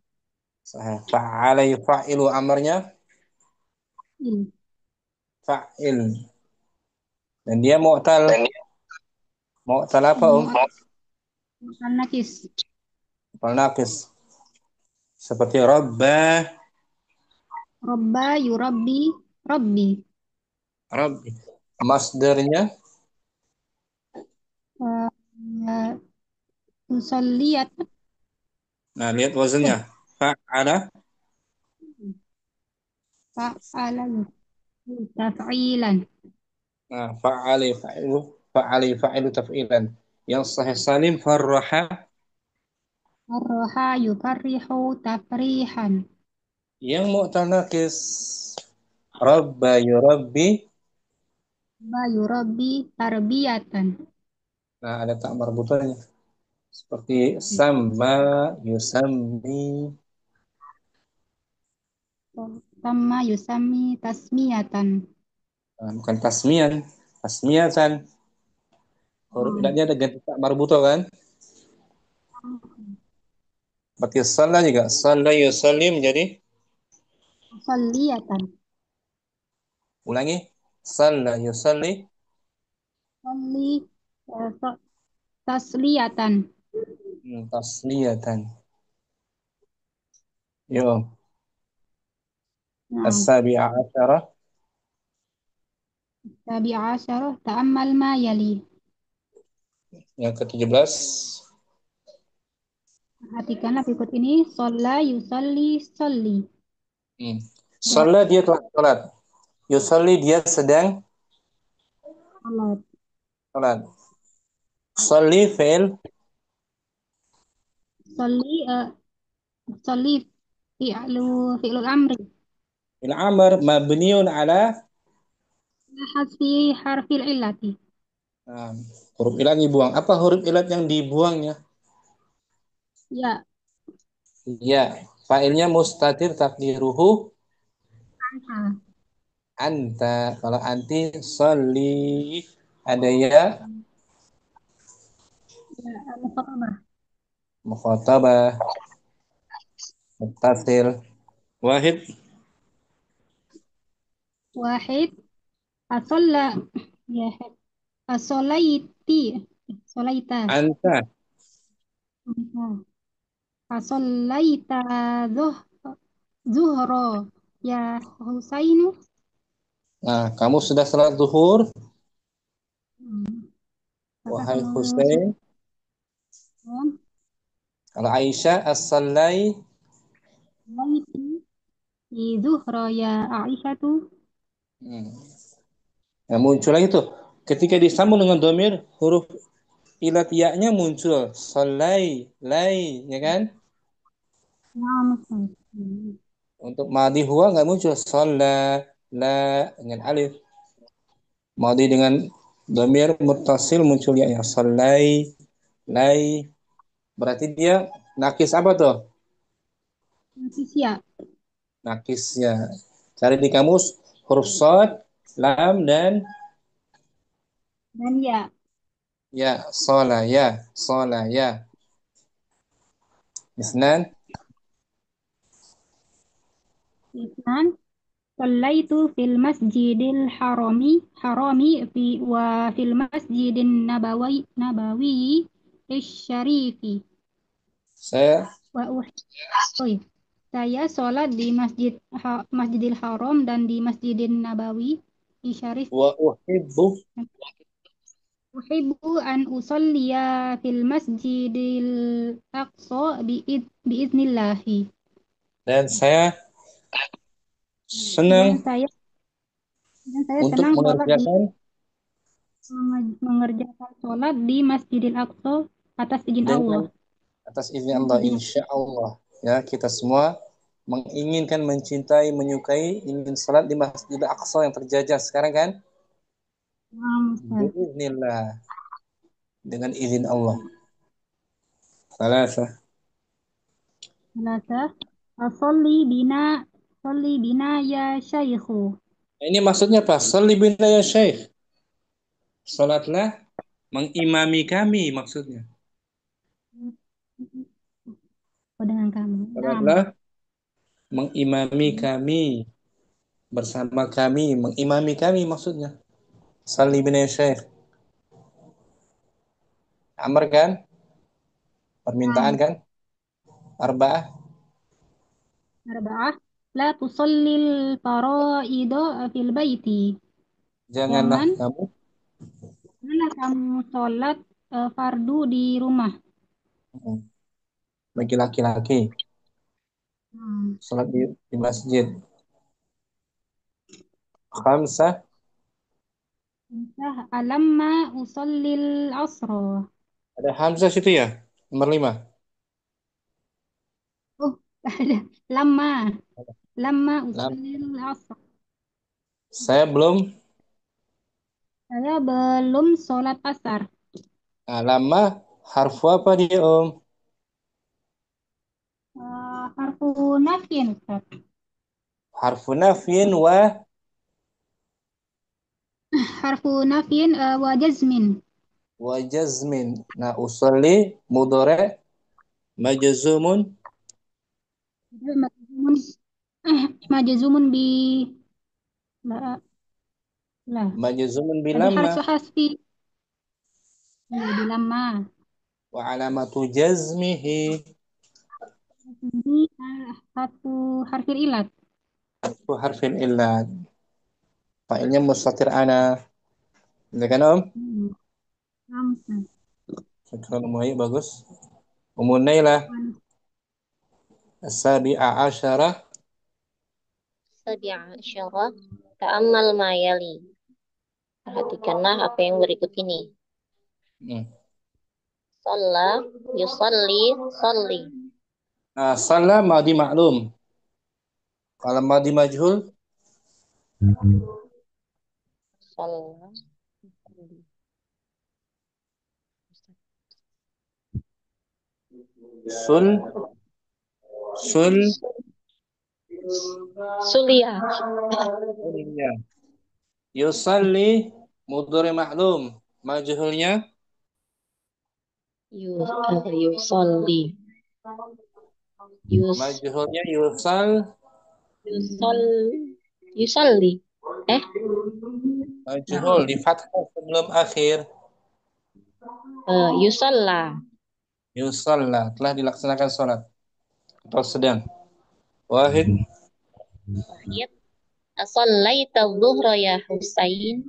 Fa'ala yufa'ilu amarnya Il. fa'il. Dan dia mu'tal. Mu'tal apa Om? Mu'tal nakis. Mu'tal naqis. Seperti rabba. Rabba yurabbi. Rabbi. Rabbi. Masdarnya Uh, Musalliyat. nah lihat wazannya. Fa'ala. Fa'ala taf'ilan. Nah, fa'ali fa'ilu taf'ilan. Yang sahih salim farraha. Farraha yufarrihu tafrihan. Yang mu'tal naqis rabba yurabbi. Ba yurabbi tarbiyatan. Nah, ada tak marbutannya. Seperti sama yusammi. Sama yusami tasmiyatan. Nah, bukan tasmian, tasmiatan. Huruf ilatnya ada ganti tak marbuto kan? Berarti salah juga. Salah yusallim jadi Salliyatan. ulangi. Salah yusalli. Salli tasliyatan. Tasliyatan. Yo. Nah, As-sabi'a asyara. tabi'a asyarah ta'ammal ma yali. Yang ke-17. Perhatikanlah berikut ini. Sholla yusalli sholli. Salat dia telah salat. Yusalli dia sedang Salat. salat. Sholli fi'il Sholli sholli fi'lul amri. amr mabniun ala. Hasfi harfil illati. Nah, huruf ilat dibuang. Apa huruf ilat yang dibuangnya? Ya, Ya, fa'ilnya mustatir takdiruhu anta. anta. Kalau anti sholli ada ya Ya, al-khatabah. mukhatabah muttasil wahid Wahid. Asolla. Ya, asolaiti. Solaita. anta. Asollaita zuh zuhro. Ya, Husainu. Nah, kamu sudah salat zuhur Apakah wahai kamu Husain. sudah? Kalau Aisyah as-sallai. Solaiti. Di zuhro ya Aisyatu. Hmm. Nah, muncul lagi tuh. Ketika disambung dengan domir, huruf ilat ya-nya muncul. Sallai, lai, ya kan? Naam, Ustaz. Untuk madi huwa nggak muncul. Shalla, la, dengan alif. Madi dengan domir muttasil muncul ya. Sallai, lai. Berarti dia nakis apa tuh? Siap. Nakisnya. Cari di kamus huruf shad, lam, dan Dan ya, ya. Shola, ya. Shola, ya. Isnan. Isnan. Sallaitu fil masjidil harami wa fil masjidin nabawi isyarifi Saya wa oh iya. Saya sholat di Masjidil Haram dan di Masjidin Nabawi isyarif. wa uhibbu. Uhibbu an usalliya fil Masjidil Aqsa biiznillahi. Dan saya Dan senang saya dan saya untuk senang mengerjakan mengerjakan sholat di Masjidil Aqsa atas izin Allah. dengan atas izin Allah, insya Allah. Ya, kita semua menginginkan, mencintai, menyukai, ingin salat di Masjidil Aqsa yang terjajah sekarang kan? Bismillah, dengan izin Allah. Salasa. Selasa, Salli bina ya syaikhu. Nah, ini maksudnya apa? Salli bina ya Syekh. Salatlah mengimami kami maksudnya. Oh, dengan kami. Naam. Salatlah mengimami kami, bersama kami, mengimami kami maksudnya. Salli bina ya Syekh. Amr kan? Permintaan Naam. kan? Arba'ah. Arba'ah. La tusallil faraido fil baiti. Janganlah Jangan, kamu janganlah kamu sholat fardu di rumah. bagi laki-laki. Salat di masjid. Khamsah. Alamma usallil asro. Ada Hamzah situ ya? Nomor 5. Oh, ada. Lama. Lama Lam. usallil asro. Saya belum. Saya belum sholat asar. Lama harfu apa dia, Om? Harfu nafyin, Ustaz. Harfu nafyin Harfu nafyin wa jazmin. wa jazmin. Nah, usolli mudhari majzumun Majzumun majzumun bi la la. majzumun Tadi bilamma harfu hasfi di lama. wa alamatu jazmihi Ini satu harfil ilat. harfu harfin illat. Fa'ilnya mustatir ana. Ya kan, Om? Langsung. Syukran Om Wahyu, bagus. Umun Nailah as-sabi'a asyara. Sabi'a asyara. Ta'ammal ma yali. Perhatikanlah apa yang berikut ini. Hmm. Shalla, yusalli, salli. Nah, shalla madi maklum. Kalau madi majhul, Shalla. sul sul Sulia. ya. Yusalli mudhari maklum. Majhulnya Yusalli. majhulnya yusal Yusal. Yusalli. majhul di fathah sebelum akhir. Yusalla. Yusalla telah dilaksanakan sholat atau sedang. Wahid. Wahid. Asallaita dhuhra ya Husain.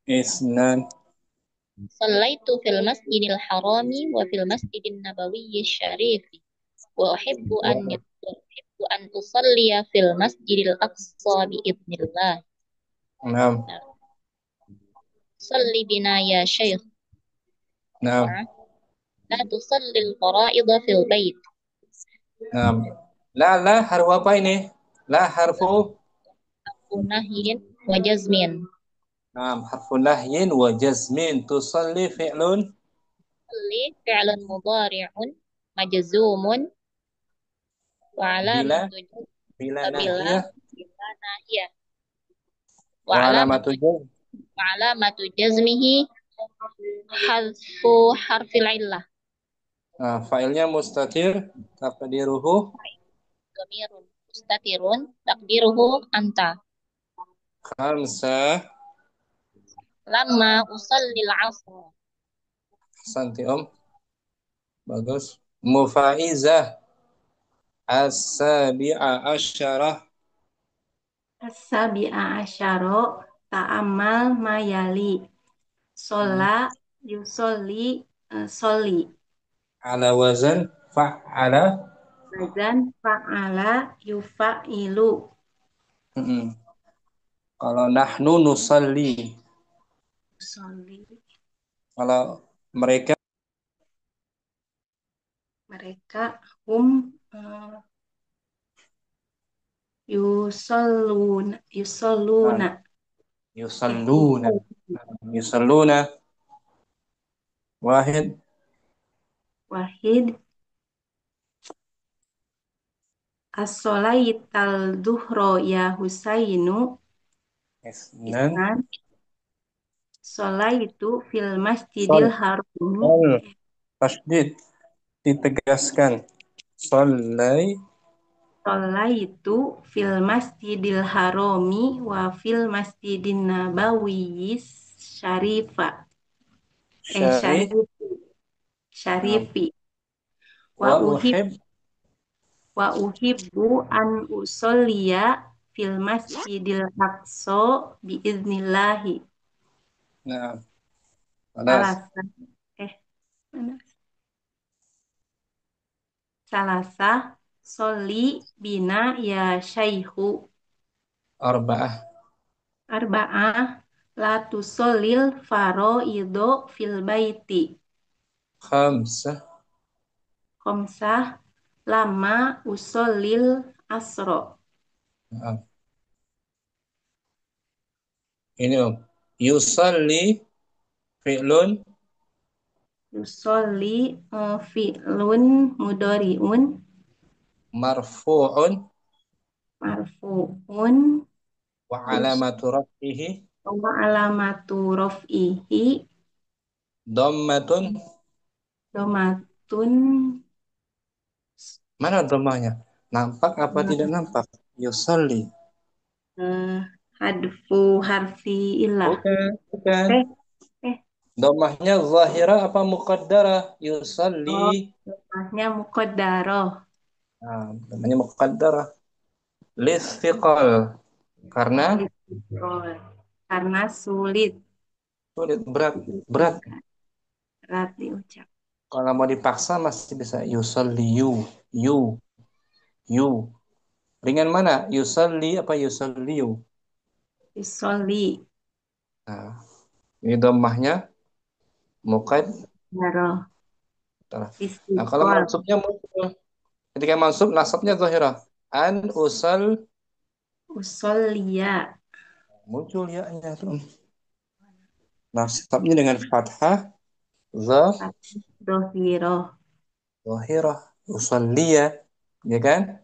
Isnan. Sallaitu fil masjidil harami wa fil masjidin nabawiyyi syarifi. Wa uhibbu an usalliya fil masjidil aqsa biidznillah. Naam. Salli bina ya syekh. Naam. La tusallil fara'idha fil bait. Naam. La harfu apa ini? La harfu. Nahyin wa jazmin. Naam, harfu nahyin wa jazmin. Tusalli fi'lun. Salli fi'lun mudhari'un majzumun wa Bila alamatu nahiyah. bila nahiyah Wa alamatu wa alamatu jazmihi hadfu harfil illah. Nah, failnya mustatir taqdiruhu Dhamirun mustatirun takdiruhu anta. khamsa. Lamma usallil asr. Santi Om. Bagus. Mufaizah as-sabi'a asyarah. As-sabi'a asyara ta'amal mayali. Shola yusolli soli. Ala wazan fa'ala. Wazan fa'ala yufa'ilu. Kalau nahnu nusalli. Soli. Kalau mereka yusalluna yusalluna yusalluna. Yusalluna. Wahid. Wahid as-solaital duhro ya Husainu. Isnan. Isnan solaitu fil masjidil Sol. harami. Tasydid ditegaskan. Sallai. Solaitu fil masjidil harami wa fil masjidin nabawiyyi syarifa. Syarif. Syarifi. Wa uhib. Wa uhibbu an usolliya fil masjidil aqsa biiznillahi. Nah, Salasa. Mana? Salasa Soli bina ya syaihu. Arba'ah. Arba'ah. La tusolil faroido fil baiti. Khamsah. Khomsah. Lama usolil asro. Nah, ini Om. Yusalli fi'lun Yusolli fi'lun mudori'un marfu'un marfu'un wa alamatu raf'ihi wa alamatu raf'ihi dhammatun. domatun Mana dhammahnya? Nampak apa tidak nampak? Yusalli. hadfu harfi ilah. Bukan, bukan. Eh, eh, Dhammahnya zahirah apa muqaddarah? Yusalli. oh, namanya muqaddaroh. Nah, namanya muqaddarah. Lithiqal. Karena Karena sulit sulit, berat, berat. diucapkan. Berat diucap. Kalau mau dipaksa masih bisa yusalli you. Ringan mana? Yusalli apa yusalliyu? Yusolli Nah, ini dhammahnya muqaddarah. daroh Nah, kalau istiqol mansubnya muncul. Ketika mansub nasabnya zahirah. An usal usolliya muncul ya-nya tuh. Nasabnya dengan fathah dohiroh. zahirah. Usalliya, ya kan?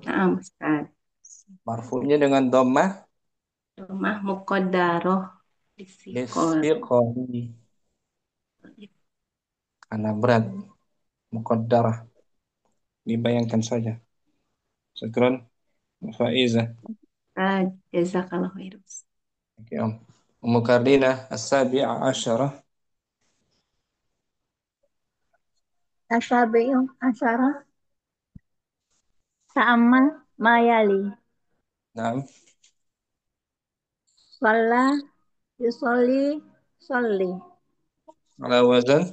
Nah, Ustaz. Marfu'nya dengan dhammah Rumah muqaddaroh istiqol. listiqali. Karena berat muqaddarah. Dibayangkan saja. Syukran Faizah. Jazakallah khair. Oke, Om. Ummu Kardina as-sabi'a asyarah. Asabi'u asyara ta'ammal mayali. Naam. Shalla yusolli solli. Ala wazan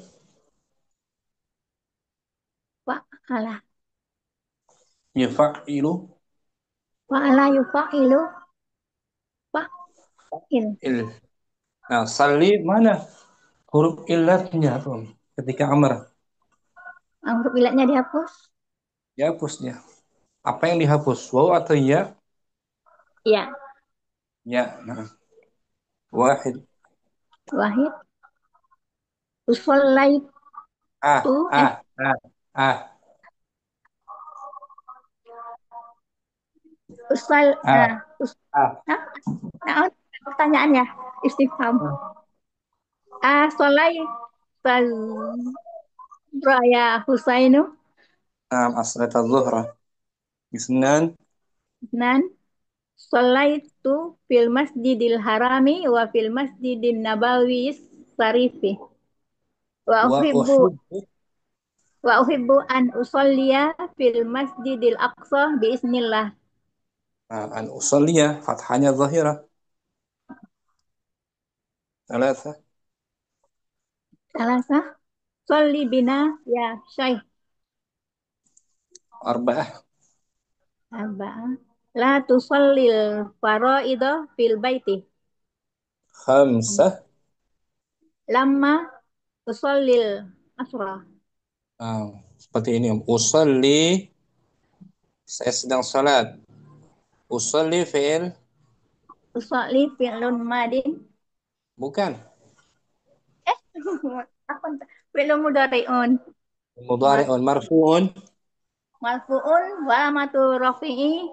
Fa'ala. yufa'ilu Fa'ala yufa'ilu. Fa'il. il. Nah, salli mana huruf illatnya, Om? Ketika amr Huruf ilatnya dihapus. dihapus dia. Apa yang dihapus? Waw atau ya? Ya. Ya. Nah. Wahid. Wahid. Usollaitu. Ah, ah, ah, ah, Usal. ah, ah. Nah, nah, pertanyaannya istifham. Solai Raya Husainu Naam, asrata zuhra. Isnan. nan Solaitu fil masjidil harami wa fil masjidin nabawi sarifi wa Wa uhibbu uhibbu. an usolliya fil masjidil aqsa biiznillah. Nah, an usalliya. Fathanya zahira. Thalatha. Salasa solli bina ya syaikh. Arba'ah. Arba'ah la tusallil faraida fil baiti Khamsah. lamma tusallil asra. Nah, seperti ini, Om. Usalli. Saya sedang salat. Usalli fi'il. Tusalli fi'lun madin. Bukan. Apa fi'lun mudhari'un Mudhari'un marfu'un. marfu'un wa alamatu rafi'i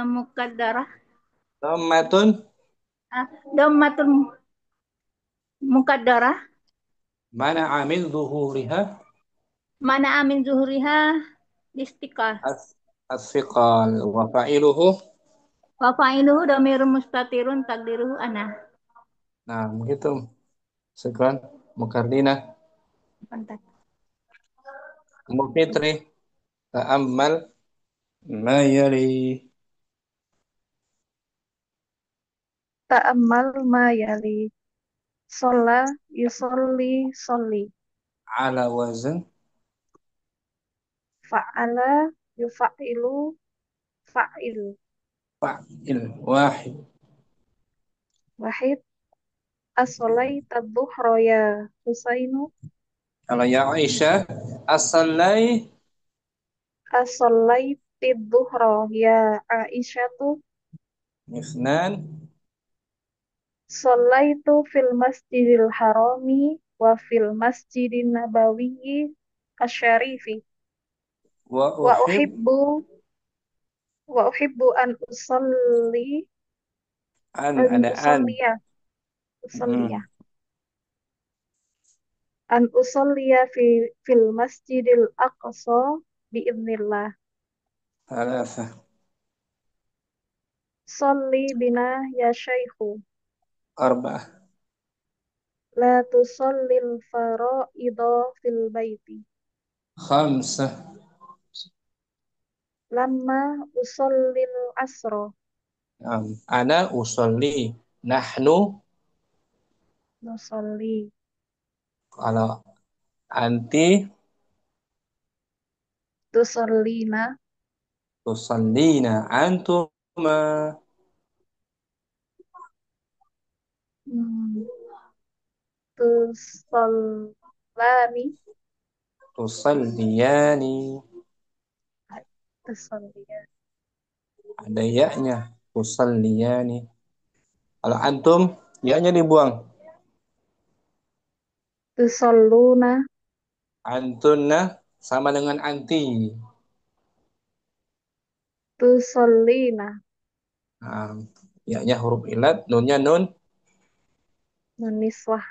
muqaddarah Dhammatun. dhammatun muqaddarah Mana amil zuhuriha. mana amin zuhuriha istiqah As-siqal. Wa fa'iluhu. wa fa'iluhu dhamirun mustatirun takdiruhu ana. Nah, begitu. Syukran. Mukardina. Kontak. Mufitri. Ta'ammal. Ma yali. Ta'ammal ma yali. Sholla yusolli solli. Ala wazan. Fa'ala yufa'ilu, fa'il. fa'il. Wahid. Wahid, as-sholaita dhuhra ya Husainu, Kalau ya Aisyah, as-salai as-sholaiti dhuhra ya Aisyatu, misnan sholaitu fil masjidil harami wa fil masjidin nabawiyyi asyarifi, wa wa uhib uhibbu wa uhibbu an usalli an an ada an. usalliya usalliya Hmm. an usalliya fil masjidil aqsa biidznillah. Thalatha. Sholli bina ya syaikhu, Arba'ah. la tusallil fara'idha fil baiti, Khamsah. lamma usallil asra, Ana usolli. Nahnu nusalli, kalau anti tusallina, tusallina. Antuma hmm, tusallani, tusalliyani. tusalliya, Ada ya-nya. Tusalliyani. Kalau antum, ya-nya dibuang. tusalluna, Antunna sama dengan anti. tusallina, Nah, ya-nya huruf ilat, nunnya nun. nuniswah,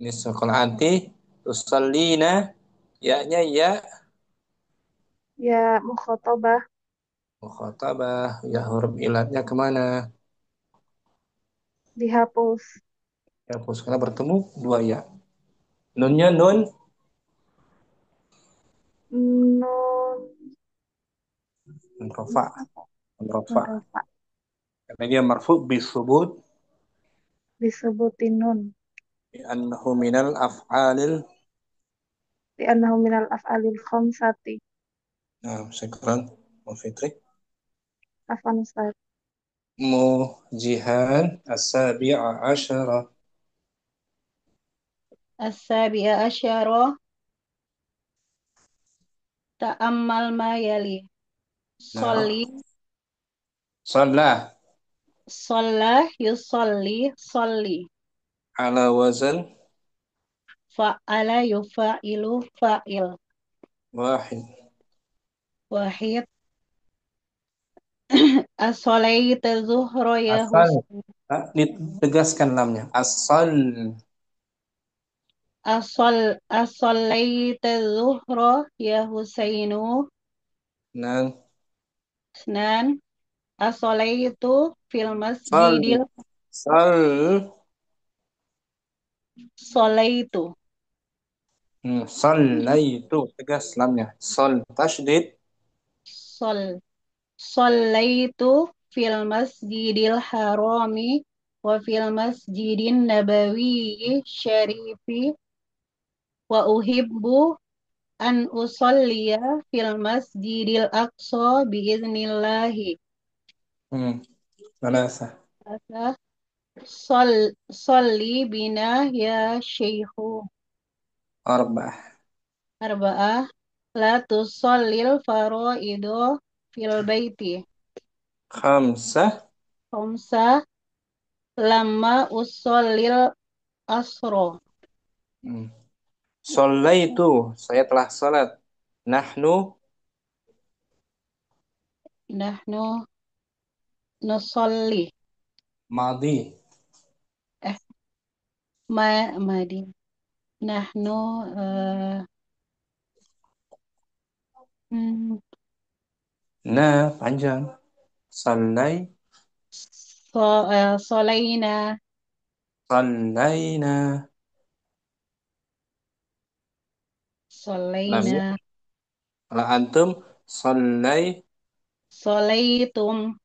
Ini kalau anti, tusallina, ya-nya ya. ya mukhatabah, Mukhatabah, ya huruf ilatnya kemana? dihapus, Ya, karena bertemu dua ya. Nunnya nun, nun, nun nun rafa, apa? nun Nun rafa. rafa, Karena dia marfu bisubut, disebutin nun, annahu minal af'alil. di annahu minal af'alil khamsati, Nah, sekarang mau fitri. afan ustaz. Mujihan as-sabi'a asyara. As-sabi'a asyara ta'ammal ma yali. Nah, Sholli, salah sholla, yusolli, sholli. ala wazan Fa'ala, yufa'ilu, fa'il. wahid. Wahid. As-sholaita zuhra ya Asal, Husain. ditegaskan lamnya. Asal, As-sholaita zuhra ya Husainu. nah, Snan. As-sholaitu fil sal, masjidil sal, sholaitu. sallaitu, tegas lamnya. Sal, tasydid, Sol. Sholaitu fil masjidil harami wa fil masjidin nabawiyyi syarifi wa uhibbu an usolliya fil masjidil aqsa biiznillahi. thalatha. Sol, solli bina ya syekhu. Arba'ah. Arba'ah. La tusallil faraidu fil baiti. Khamsah. Khamsa. Lama usallil asro. Hmm. Sallaitu, saya telah salat. Nahnu, Nahnu nusolli. madi. Eh, madi. Nahnu hmm, Panjang. Sallai, solaina. sallaina. Lamnya. Solaina. Kalau antum, Solaitum.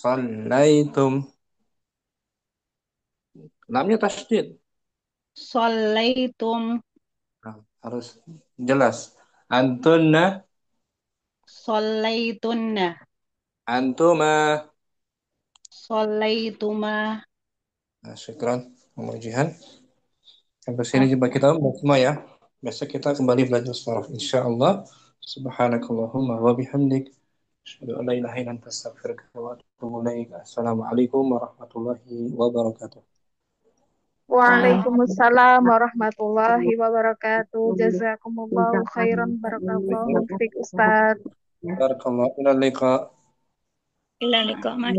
sallaitum. Lamnya tasydid. Solaitum. Nah, harus jelas. Antunna, Solaitunna. Antuma. Solaituma. Nah, syukran, Mama Jihan. Sampai sini jumpa kita semua ya. Besok kita kembali belajar sorof. Insyaallah. Subhanakallahumma wa bihamdik. Asyhadu an la ilaha illa anta astaghfiruka wa atubu ilaik. Assalamualaikum warahmatullahi wabarakatuh. Waalaikumsalam warahmatullahi wabarakatuh. Jazakumullahu khairan, barakallahu fiik Ustaz. Barakallahu. Ila liqa. Ila liqa, Mas.